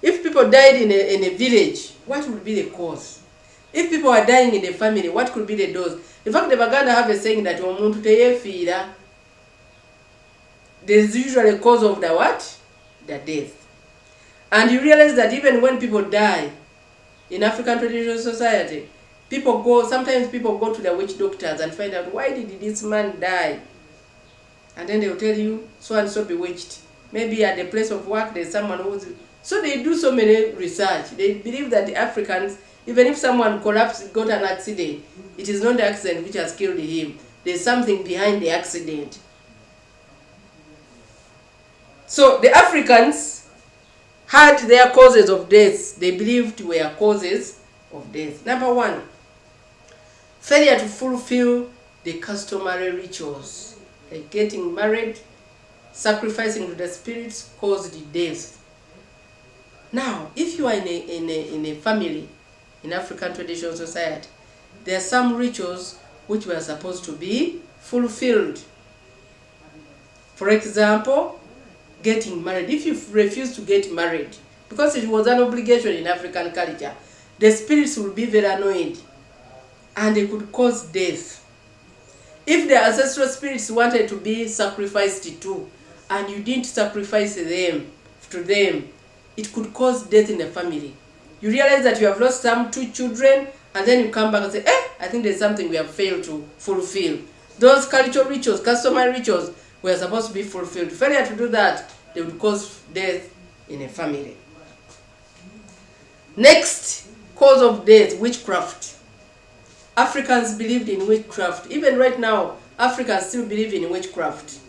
If people died in a village, what would be the cause? If people are dying in a family, what could be the dose? In fact, the Baganda have a saying that omuntu teyefira. There's usually a cause of the what? The death. And you realize that even when people die in African traditional society, sometimes people go to the witch doctors and find out, why did this man die? And then they'll tell you, so and so bewitched. Maybe at the place of work there's someone who's... So they do so many research. They believe that the Africans, even if someone collapsed, got an accident, it is not the accident which has killed him. There's something behind the accident. So the Africans had their causes of death. They believed were causes of death. Number one, failure to fulfill the customary rituals, like getting married, sacrificing to the spirits, caused death. Now, if you are in a family, in African traditional society, there are some rituals which were supposed to be fulfilled. For example, getting married. If you refuse to get married, because it was an obligation in African culture, the spirits will be very annoyed and they could cause death. If the ancestral spirits wanted to be sacrificed to, and you didn't sacrifice them to them, it could cause death in the family. You realize that you have lost two children, and then you come back and say, I think there's something we have failed to fulfill. Those cultural rituals, customary rituals, were supposed to be fulfilled. Failure to do that, they would cause death in a family. Next cause of death, witchcraft. Africans believed in witchcraft. Even right now, Africans still believe in witchcraft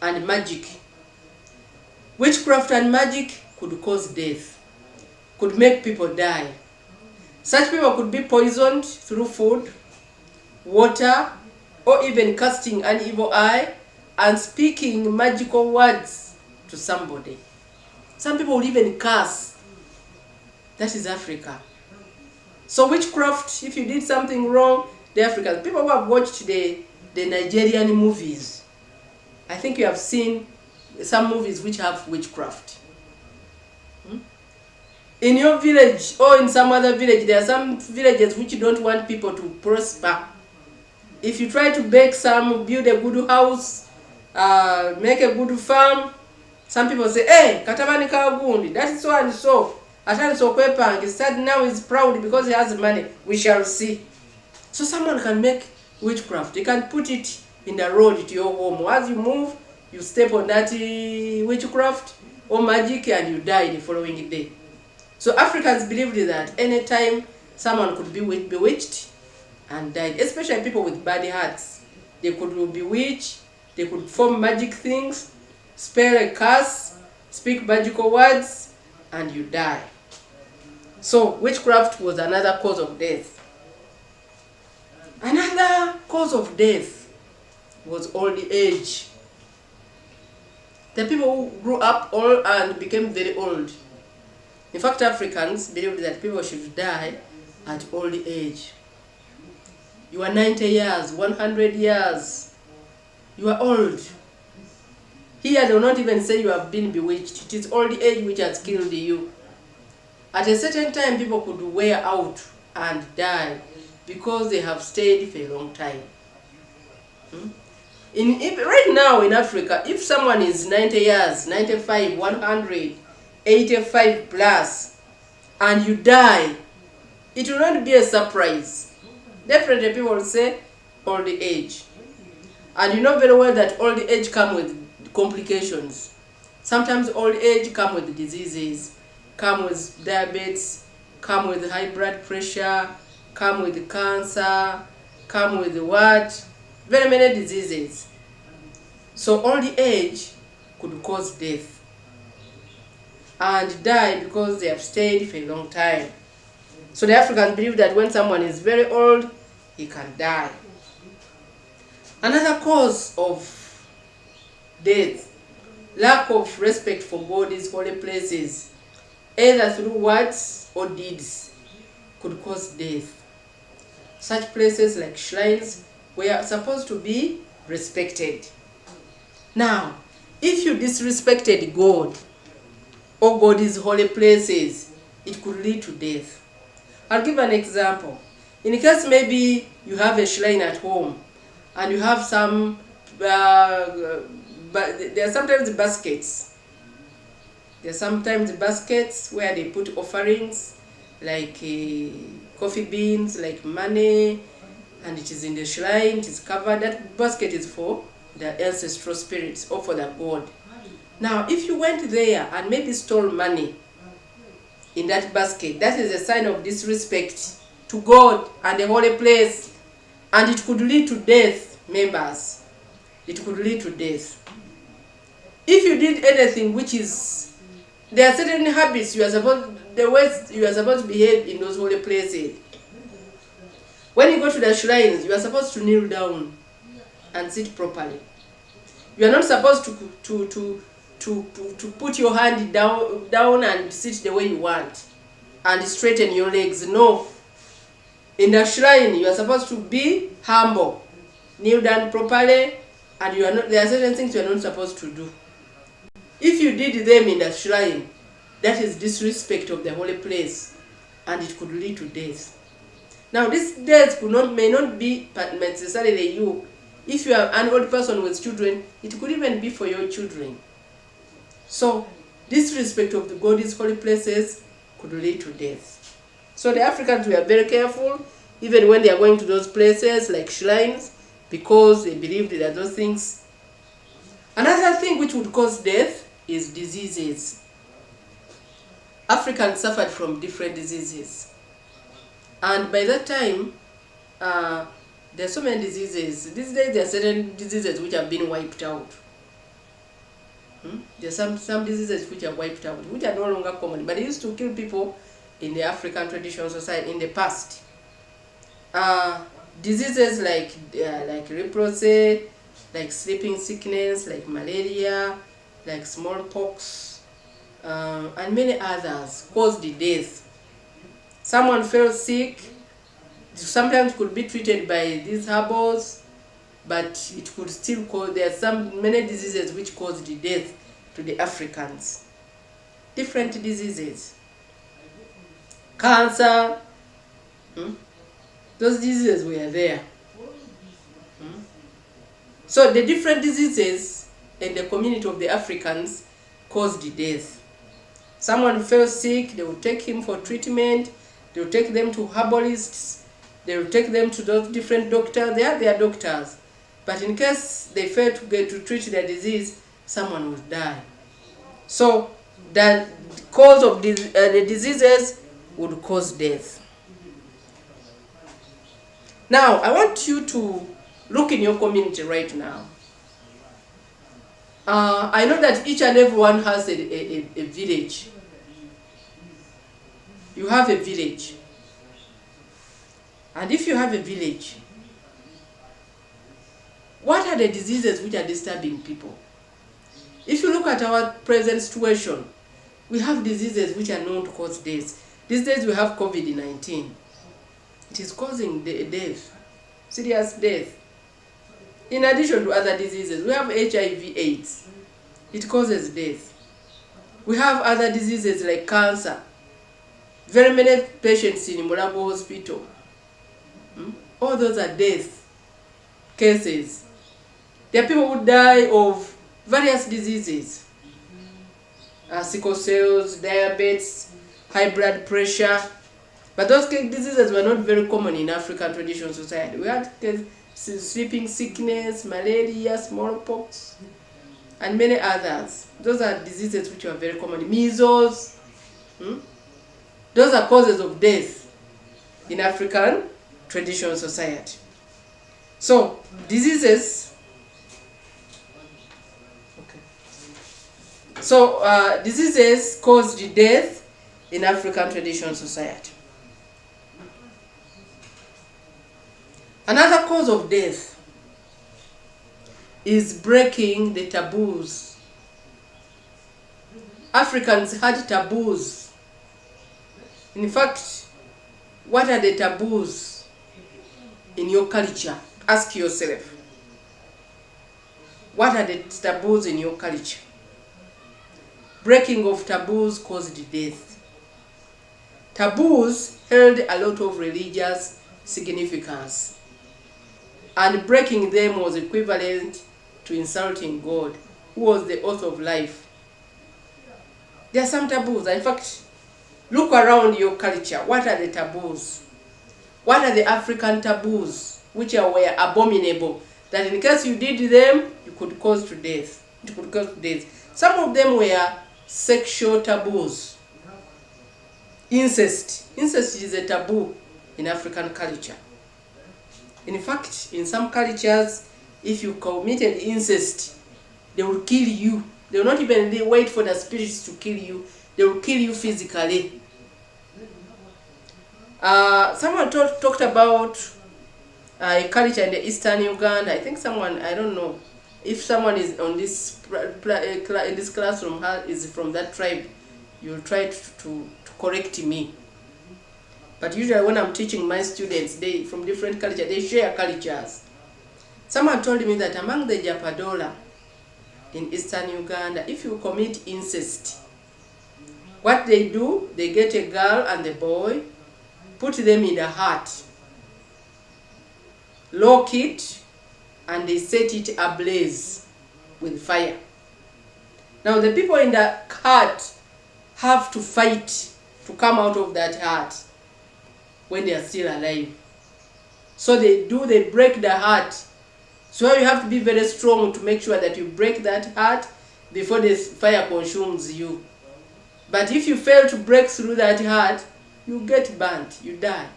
and magic. Witchcraft and magic could cause death, could make people die. Such people could be poisoned through food, water, or even casting an evil eye and speaking magical words to somebody. Some people will even curse. That is Africa. So witchcraft, if you did something wrong, the Africans, people who have watched the Nigerian movies, I think you have seen some movies which have witchcraft. In your village or in some other village, there are some villages which don't want people to prosper. If you try to build a good house, make a good farm, some people say, hey, katabani kagundi, that is so and so. Atani so kwepang, he said now he's proud because he has money. We shall see. So someone can make witchcraft. They can put it in the road to your home. As you move, you step on that witchcraft or magic and you die the following day. So Africans believed that anytime someone could be bewitched and died, especially people with bad hearts. They could bewitch, they could form magic things, spell a curse, speak magical words, and you die. So witchcraft was another cause of death. Another cause of death was old age. The people who grew up old and became very old. In fact, Africans believed that people should die at old age. You are 90 years, 100 years. You are old. Here they will not even say you have been bewitched. It is old age which has killed you. At a certain time, people could wear out and die because they have stayed for a long time. Right now in Africa, if someone is 90 years, 95, 100, 85 plus, and you die, it will not be a surprise. Definitely people will say old age. And you know very well that old age comes with complications. Sometimes old age comes with diseases, come with diabetes, come with high blood pressure, come with cancer, come with what? Very many diseases. So old age could cause death. and die because they have stayed for a long time. So the Africans believe that when someone is very old, he can die. Another cause of death, lack of respect for God's holy places, either through words or deeds, could cause death. Such places like shrines were supposed to be respected. Now, if you disrespected God or God's holy places, it could lead to death. I'll give an example. In case maybe you have a shrine at home and you have some, but there are sometimes baskets. There are sometimes baskets where they put offerings like coffee beans, like money, and it is in the shrine, it is covered. That basket is for the ancestral spirits or for the god. Now, if you went there and maybe stole money in that basket, that is a sign of disrespect to God and the holy place, and it could lead to death, members. It could lead to death. If you did anything which is, there are certain habits you are supposed, the ways you are supposed to behave in those holy places. When you go to the shrines, you are supposed to kneel down and sit properly. You are not supposed to put your hand down and sit the way you want and straighten your legs. No. In the shrine, you are supposed to be humble, kneel down properly, and you are not. There are certain things you are not supposed to do. If you did them in the shrine, that is disrespect of the holy place, and it could lead to death. Now, this death may not be necessarily you. If you are an old person with children, it could even be for your children. So, disrespect of the God's holy places could lead to death. So the Africans were very careful, even when they are going to those places like shrines, because they believed that those things. Another thing which would cause death is diseases. Africans suffered from different diseases. And by that time, there are so many diseases. These days there are certain diseases which have been wiped out. There are some diseases which are wiped out, which are no longer common, but they used to kill people in the African traditional society in the past. Diseases like leprosy, like sleeping sickness, like malaria, like smallpox, and many others caused the death. Someone fell sick, sometimes could be treated by these herbals, but it could still cause, there are many diseases which caused the death to the Africans. Different diseases. Cancer, those diseases were there. So the different diseases in the community of the Africans caused the death. Someone fell sick, they will take him for treatment, they will take them to herbalists, they will take them to those different doctors. They are their doctors. But in case they fail to treat their disease, someone will die. So the cause of the diseases would cause death. Now, I want you to look in your community right now. I know that each and everyone has a village. You have a village. And if you have a village, what are the diseases which are disturbing people? If you look at our present situation, we have diseases which are known to cause death. These days we have COVID-19. It is causing death, serious death. In addition to other diseases, we have HIV/AIDS. It causes death. We have other diseases like cancer. Very many patients in Mulago Hospital. All those are death cases. There are people who die of various diseases. Sickle cells, diabetes, high blood pressure. But those diseases were not very common in African traditional society. We had sleeping sickness, malaria, smallpox, and many others. Those are diseases which are very common. Measles. Those are causes of death in African traditional society. So, diseases. Okay. So diseases caused death in African traditional society. Another cause of death is breaking the taboos. Africans had taboos. In fact, what are the taboos in your culture? Ask yourself. What are the taboos in your culture? Breaking of taboos caused death. Taboos held a lot of religious significance, and breaking them was equivalent to insulting God, who was the author of life. There are some taboos. In fact, look around your culture. What are the taboos? What are the African taboos which were abominable, that in case you did them, you could cause to death? It could cause to death. Some of them were sexual taboos. Incest. Incest is a taboo in African culture. In fact, in some cultures, if you committed incest, they will kill you. They will not even wait for the spirits to kill you. They will kill you physically. Someone talked about a culture in the eastern Uganda. I think someone, I don't know, if someone is on this in this classroom is from that tribe, you'll try to correct me. But usually when I'm teaching my students, they from different cultures, they share cultures. Someone told me that among the Japadola in eastern Uganda, if you commit incest, what they do, they get a girl and a boy, put them in a hut, lock it, and they set it ablaze with fire. Now the people in the hut have to fight to come out of that hut when they are still alive. So they break the hut. So you have to be very strong to make sure that you break that hut before the fire consumes you. But if you fail to break through that hut, you get burnt, you die.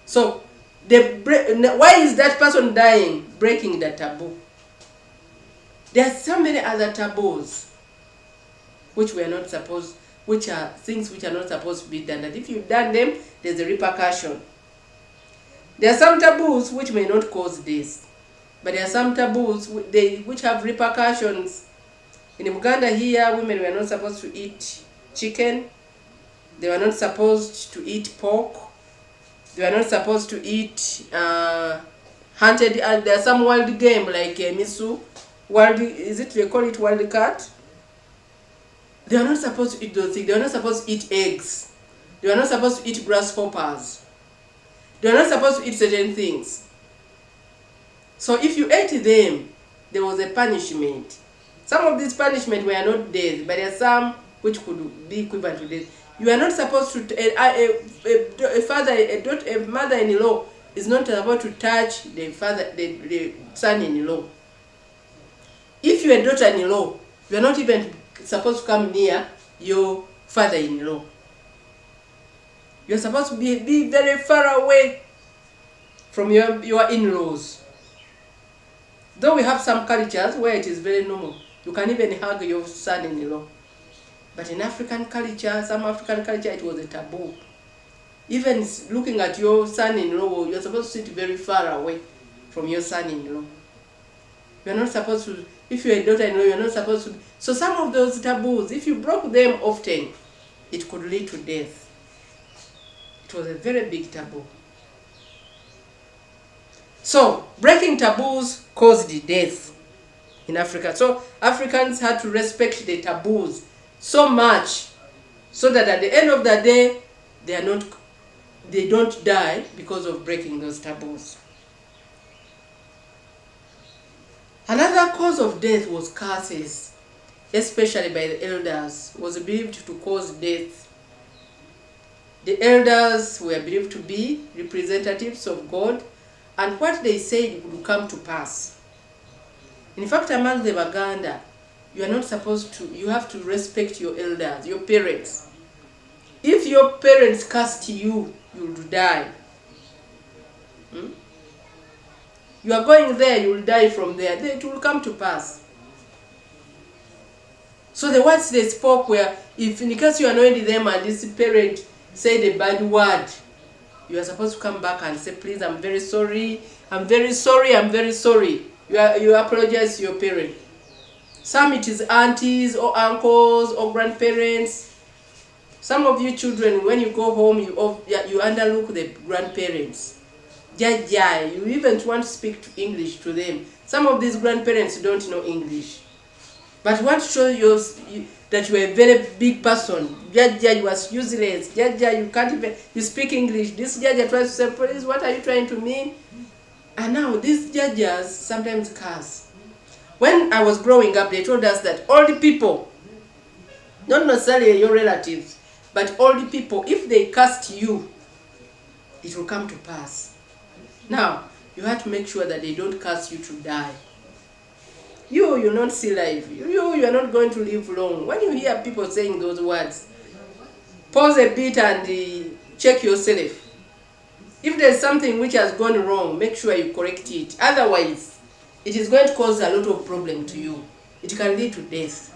So why is that person dying? Breaking the taboo. There are so many other taboos which we are not supposed, which are things which are not supposed to be done. And if you've done them, there's a repercussion. There are some taboos which may not cause this, but there are some taboos which have repercussions. In Uganda here, women were not supposed to eat chicken. They were not supposed to eat pork. They were not supposed to eat hunted. There are some wild game like misu. Is it they call it wild cat? They are not supposed to eat those things. They are not supposed to eat eggs. They are not supposed to eat grasshoppers. They are not supposed to eat certain things. So if you ate them, there was a punishment. Some of these punishments were not death, but there are some which could be equivalent to death. You are not supposed to, a mother-in-law is not supposed to touch the son-in-law. If you are a daughter-in-law, you are not even supposed to come near your father-in-law. You are supposed to be very far away from your in-laws. Though we have some cultures where it is very normal. You can even hug your son-in-law. But in African culture, some African culture, it was a taboo. Even looking at your son-in-law, you're supposed to sit very far away from your son-in-law. You're not supposed to, if you're a daughter-in-law, you're not supposed to. So some of those taboos, if you broke them often, it could lead to death. It was a very big taboo. So breaking taboos caused death in Africa. So Africans had to respect the taboos so much so that at the end of the day, they don't die because of breaking those taboos. Another cause of death was curses, especially by the elders, was believed to cause death. The elders were believed to be representatives of God, and what they said would come to pass. In fact, among the Baganda, you are not supposed to, you have to respect your elders, your parents. If your parents cast you, you'll die. You are going there, you will die from there. It will come to pass. So the words they spoke were, if in case you annoyed them and this parent said a bad word, you are supposed to come back and say, please, I'm very sorry, I'm very sorry, I'm very sorry. You apologize to your parent. Some it is aunties or uncles or grandparents. Some of you children, when you go home, you underlook the grandparents. Jaja, you even want to speak English to them. Some of these grandparents don't know English. But what shows you that you are a very big person? Jaja, you was useless. Jaja, you can't even, you speak English. This Jaja tries to say, please, what are you trying to mean? And now these Jajas sometimes curse. When I was growing up, they told us that all the people, not necessarily your relatives, but all the people, if they curse you, it will come to pass. Now, you have to make sure that they don't curse you to die. You're not still alive. You are not going to live long. When you hear people saying those words, pause a bit and check yourself. If there's something which has gone wrong, make sure you correct it. Otherwise, it is going to cause a lot of problem to you. It can lead to death.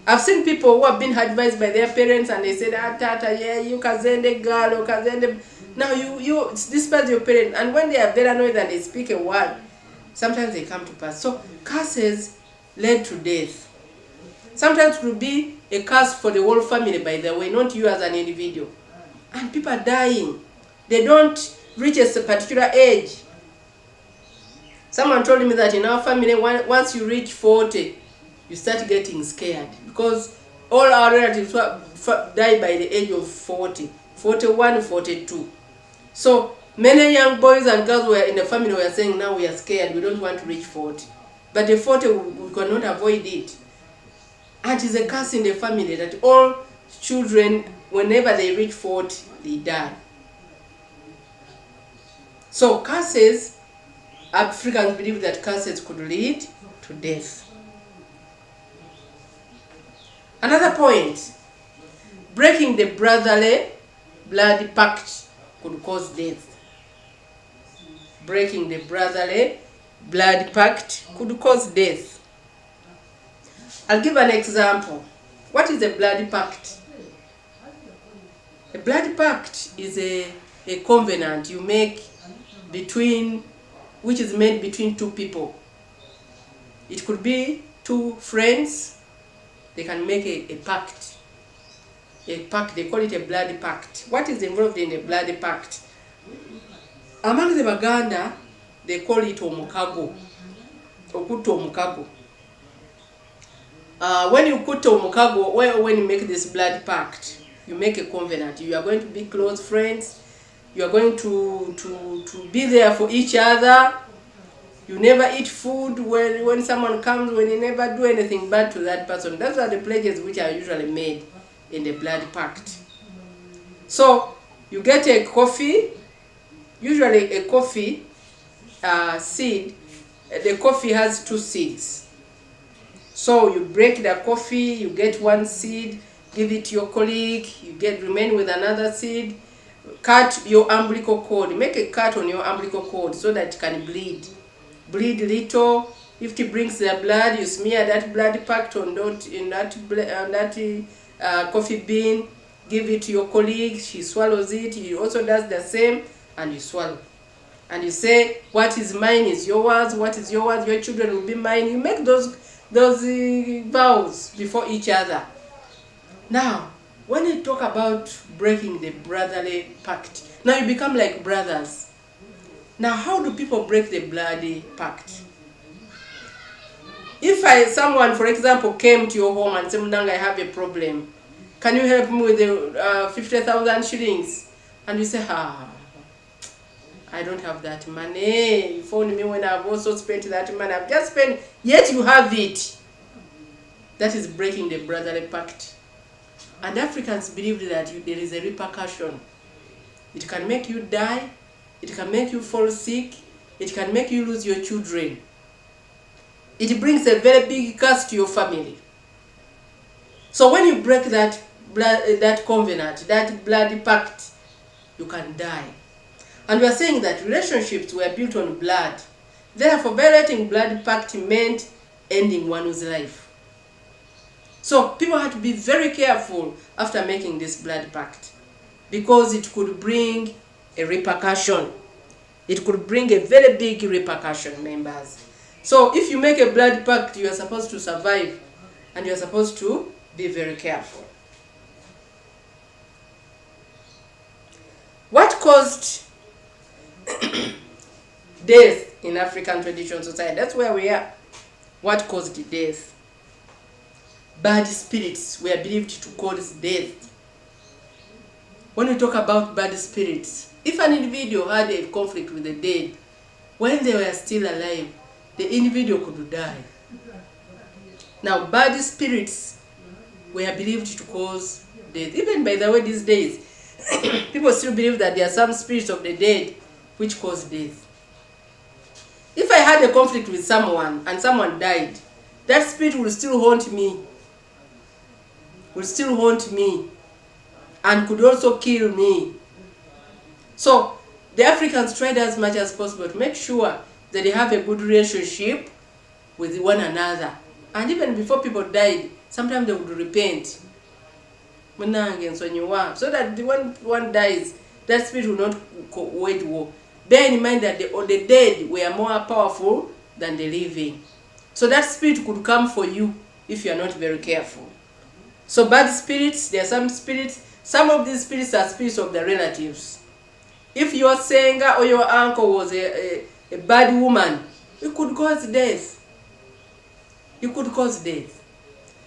I've seen people who have been advised by their parents and they said, tata, yeah, you kazende girl, or kazende. Now you despise your parents, and when they are very annoyed and they speak a word, sometimes they come to pass. So curses led to death. Sometimes it will be a curse for the whole family, by the way, not you as an individual. And people are dying. They don't reach a particular age. Someone told me that in our family, once you reach 40, you start getting scared, because all our relatives die by the age of 40, 41, 42. So many young boys and girls were in the family were saying, now we are scared, we don't want to reach 40. But the 40, we cannot avoid it. And it is a curse in the family that all children, whenever they reach 40, they die. So curses, Africans believe that curses could lead to death. Another point, breaking the brotherly blood pact could cause death. Breaking the brotherly blood pact could cause death. I'll give an example. What is a blood pact? A blood pact is a covenant you make which is made between two people. It could be two friends. They can make a pact. A pact, they call it a blood pact. What is involved in a blood pact? Among the Baganda, they call it omukago. Okuto omukago. When you put omukago, when you make this blood pact, you make a covenant. You are going to be close friends. You are going to be there for each other. You never eat food when someone comes, when you never do anything bad to that person. Those are the pledges which are usually made in the blood pact. So you get a coffee, usually a coffee seed. The coffee has two seeds. So you break the coffee, you get one seed, give it to your colleague, you remain with another seed. Cut your umbilical cord. Make a cut on your umbilical cord so that it can bleed. Bleed little. If it brings the blood, you smear that blood pact on that coffee bean. Give it to your colleague. She swallows it. He also does the same, and you swallow. And you say, what is mine is yours. What is yours, your children will be mine. You make those vows before each other. Now, when you talk about breaking the brotherly pact, now you become like brothers. Now, how do people break the bloody pact? If someone, for example, came to your home and said, Mnanga, I have a problem. Can you help me with the 50,000 shillings? And you say, I don't have that money. You phoned me when I've also spent that money. I've just spent, yet you have it. That is breaking the brotherly pact. And Africans believe that there is a repercussion. It can make you die. It can make you fall sick. It can make you lose your children. It brings a very big curse to your family. So when you break that covenant, that blood pact, you can die. And we are saying that relationships were built on blood. Therefore, violating blood pact meant ending one's life. So people had to be very careful after making this blood pact, because it could bring a repercussion. It could bring a very big repercussion, members. So if you make a blood pact, you are supposed to survive, and you are supposed to be very careful. What caused death in African traditional society? That's where we are. What caused death? Bad spirits were believed to cause death. When we talk about bad spirits, if an individual had a conflict with the dead, when they were still alive, the individual could die. Now, bad spirits were believed to cause death. Even by the way, these days, people still believe that there are some spirits of the dead which cause death. If I had a conflict with someone and someone died, that spirit will still haunt me. And could also kill me. So the Africans tried as much as possible to make sure that they have a good relationship with one another. And even before people died, sometimes they would repent. So that when one dies, that spirit will not wage war. Bear in mind that the dead were more powerful than the living. So that spirit could come for you if you are not very careful. So bad spirits, there are some spirits. Some of these spirits are spirits of the relatives. If your senga or your uncle was a bad woman, it could cause death.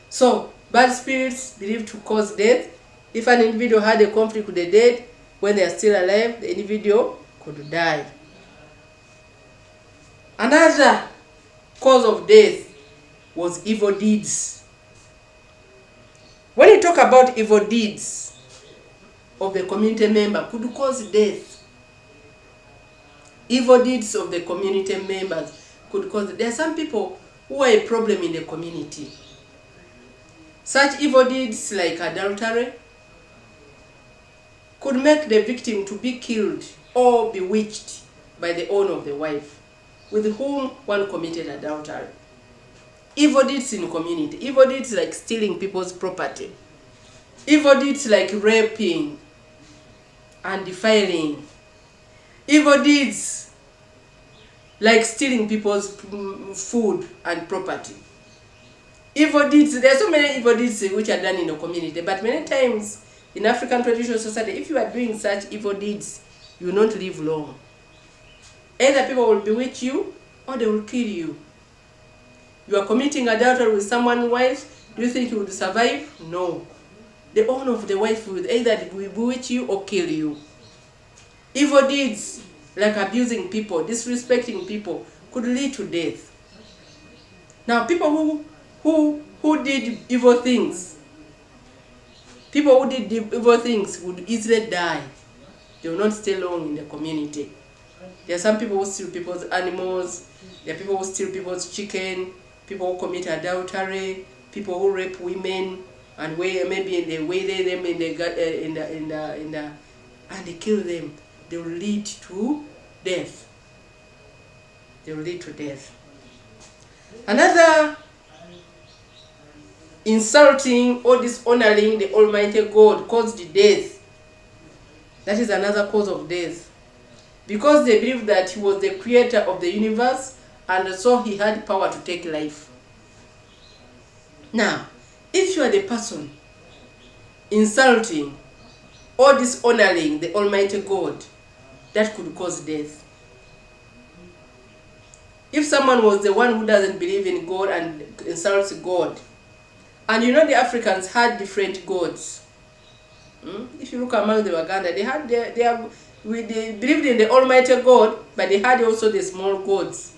So bad spirits believed to cause death. If an individual had a conflict with the dead, when they are still alive, the individual could die. Another cause of death was evil deeds. When you talk about evil deeds of the community member, could cause death. Evil deeds of the community members could cause death. There are some people who are a problem in the community. Such evil deeds like adultery could make the victim to be killed or bewitched by the owner of the wife with whom one committed adultery. Evil deeds in community. Evil deeds like stealing people's property. Evil deeds like raping and defiling. Evil deeds like stealing people's food and property. Evil deeds, there are so many evil deeds which are done in the community, but many times in African traditional society, if you are doing such evil deeds, you will not live long. Either people will bewitch you or they will kill you. You are committing adultery with someone's wife, do you think you would survive? No. The owner of the wife will either bewitch you or kill you. Evil deeds like abusing people, disrespecting people could lead to death. Now people who did evil things, would easily die. They will not stay long in the community. There are some people who steal people's animals, there are people who steal people's chicken, people who commit adultery, people who rape women, and maybe they waylay them and they kill them. They will lead to death. Another, insulting or dishonoring the Almighty God caused death. That is another cause of death. Because they believed that he was the creator of the universe, and so he had power to take life. Now, if you are the person insulting or dishonoring the Almighty God, that could cause death. If someone was the one who doesn't believe in God and insults God, and you know the Africans had different gods. If you look among the Waganda, they believed in the Almighty God, but they had also the small gods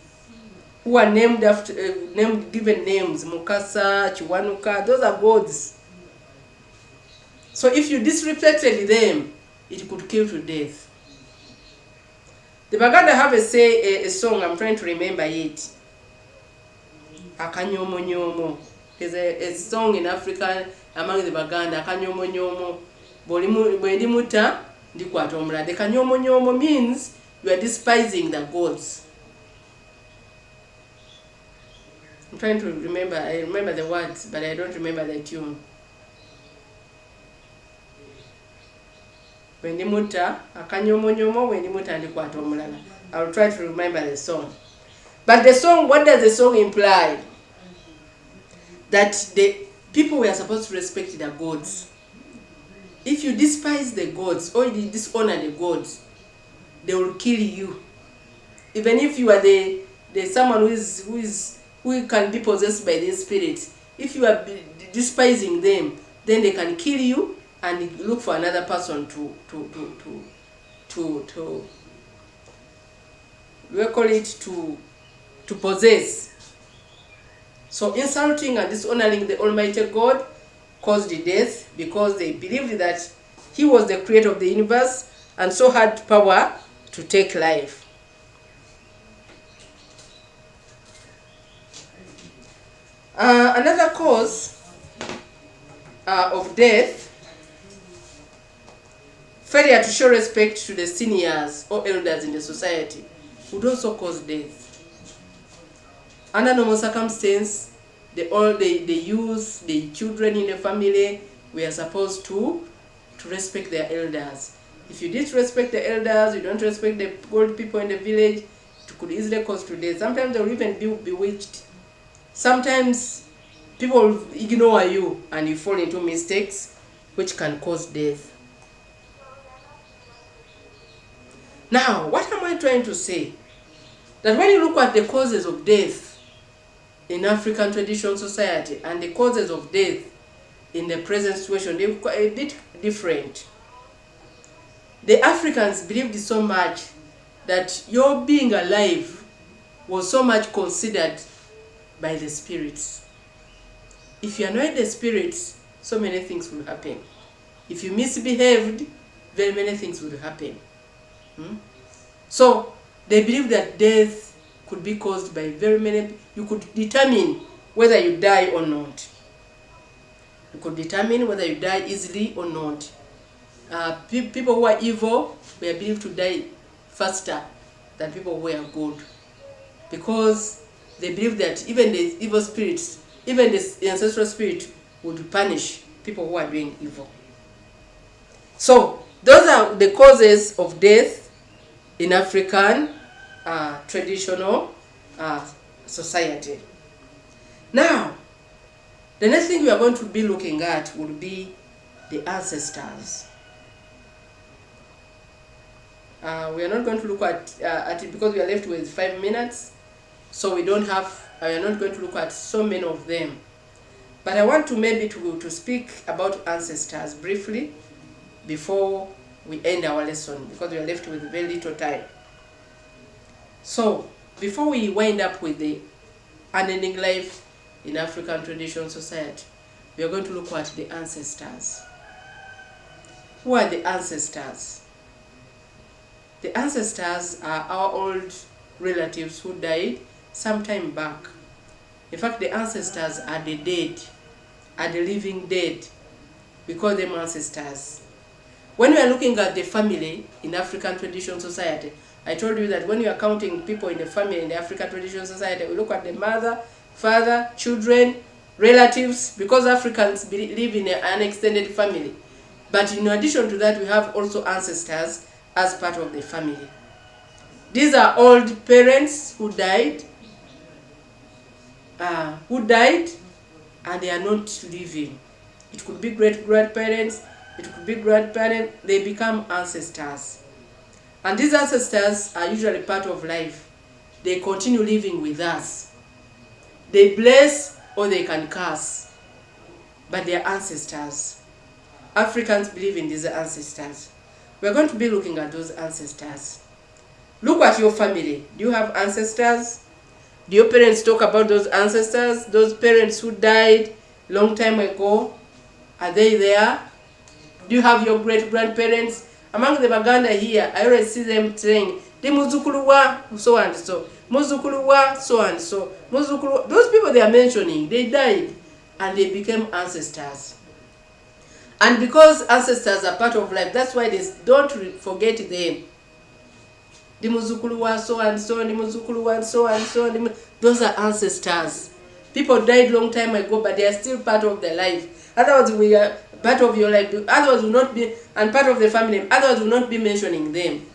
who are named after given names, Mukasa, Chiwanuka. Those are gods. So if you disrespected them, it could kill to death. The Baganda have a song, I'm trying to remember it. Akanyomo nyomo. There's a song in Africa among the Baganda, Akanyomo nyomo. Bwendi muta ndikwata omulala. The kanyomo nyomo means you are despising the gods. I'm trying to remember. I remember the words, but I don't remember the tune. Wendimuta, akanyomonyomo, wendimuta ndikwata omulala. I'll try to remember the song. But the song, what does the song imply? That the people were supposed to respect their gods. If you despise the gods or you dishonor the gods, they will kill you. Even if you are the someone who can be possessed by the spirit, if you are despising them, then they can kill you and look for another person to we call it to possess. So insulting and dishonoring the Almighty God caused death because they believed that He was the creator of the universe and so had power to take life. Another cause of death, failure to show respect to the seniors or elders in the society, would also cause death. Under normal circumstances, the youth, the children in the family, we are supposed to respect their elders. If you disrespect the elders, you don't respect the old people in the village, it could easily cause to death. Sometimes they will even be bewitched. Sometimes people will ignore you and you fall into mistakes which can cause death. Now, what am I trying to say? That when you look at the causes of death in African traditional society and the causes of death in the present situation, they're a bit different. The Africans believed so much that your being alive was so much considered by the spirits. If you annoyed the spirits, so many things will happen. If you misbehaved, very many things will happen. So they believe that death could be caused by very many. You could determine whether you die or not. You could determine whether you die easily or not. People who are evil were believed to die faster than people who are good, because they believe that even the evil spirits, even the ancestral spirit, would punish people who are doing evil. So those are the causes of death in African traditional society. Now, the next thing we are going to be looking at will be the ancestors. We are not going to look at it because we are left with 5 minutes, so we are not going to look at so many of them. But I want to maybe to speak about ancestors briefly before we end our lesson, because we are left with very little time. So, before we wind up with the unending life in African traditional society, we are going to look at the ancestors. Who are the ancestors? The ancestors are our old relatives who died some time back. In fact, the ancestors are the dead, are the living dead. We call them ancestors. When we are looking at the family in African traditional society, I told you that when you are counting people in the family in the African traditional society, we look at the mother, father, children, relatives, because Africans live in an extended family. But in addition to that, we have also ancestors as part of the family. These are old parents who died and they are not living. It could be great-grandparents, it could be grandparents, they become ancestors. And these ancestors are usually part of life. They continue living with us. They bless or they can curse, but they are ancestors. Africans believe in these ancestors. We're going to be looking at those ancestors. Look at your family. Do you have ancestors? Do your parents talk about those ancestors? Those parents who died long time ago? Are they there? Do you have your great-grandparents? Among the Baganda here, I always see them saying, "The muzukulu wa so and so, muzukulu wa so and so, muzukulu." Those people they are mentioning, they died and they became ancestors. And because ancestors are part of life, that's why they don't forget them. The muzukulu wa so and so, the muzukulu wa so and so. Those are ancestors. People died long time ago, but they are still part of their life. Otherwise, we are part of your life. Otherwise, will not be, and part of the family. Otherwise, will not be mentioning them.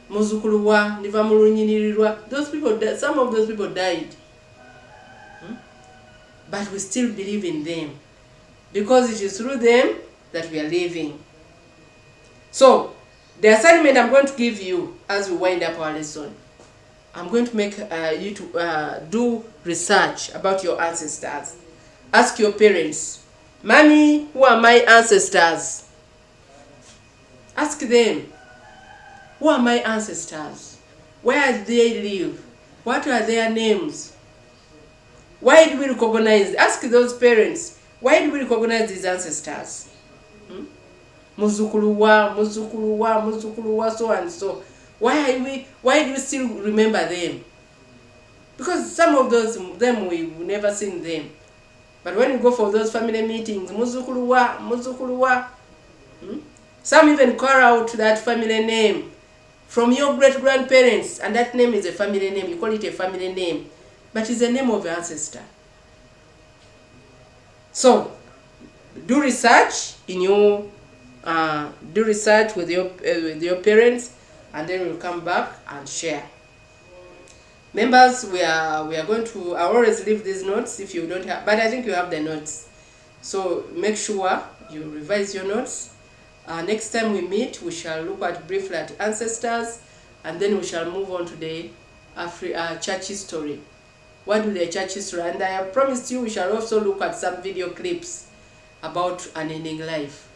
Muzukuluwa, Nivamulunyinirirwa. Those people, some of those people died. But we still believe in them, because it is through them that we are living. So, the assignment I'm going to give you as we wind up our lesson, I'm going to make you to do research about your ancestors. Ask your parents, Mommy, who are my ancestors? Ask them, who are my ancestors? Where do they live? What are their names? Why do we recognize? Ask those parents, why do we recognize these ancestors? Muzukuluwa, Muzukuluwa, Muzukuluwa, so and so. Why do we still remember them? Because some of them we've never seen them. But when you go for those family meetings, Muzukuluwa, Muzukuluwa, some even call out that family name from your great-grandparents, and that name is a family name. You call it a family name, but it's the name of your ancestor. So, do research in your do research with your parents, and then we'll come back and share. Members, we are going to, I always leave these notes if you don't have, but I think you have the notes. So make sure you revise your notes. Next time we meet, we shall look at briefly at ancestors, and then we shall move on to the church history. What do the church history? And I have promised you we shall also look at some video clips about unending life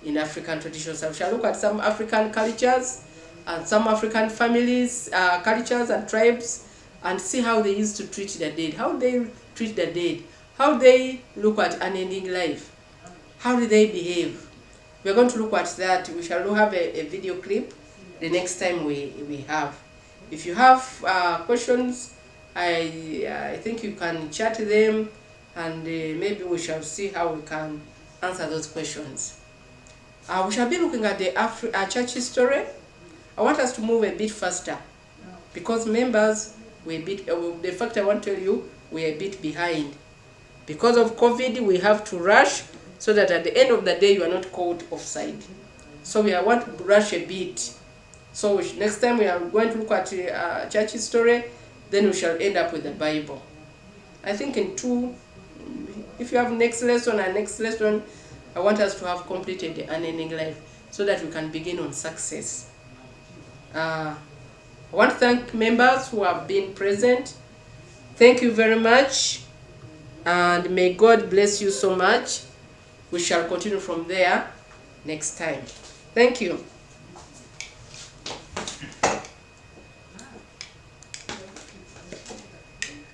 in African traditions. So we shall look at some African cultures and some African families, cultures and tribes, and see how they used to treat the dead, how they treat the dead, how they look at unending life, how do they behave. We're going to look at that. We shall have a video clip the next time we have. If you have questions, I think you can chat them, and maybe we shall see how we can answer those questions. We shall be looking at the church history. I want us to move a bit faster, because members, we're a bit, the fact I want to tell you, we're a bit behind. Because of COVID, we have to rush so that at the end of the day, you are not caught offside. So we want to rush a bit. So next time we are going to look at church history, then we shall end up with the Bible. I think if you have next lesson and next lesson, I want us to have completed the unending life so that we can begin on success. I want to thank members who have been present. Thank you very much, and may God bless you so much. We shall continue from there next time. Thank you.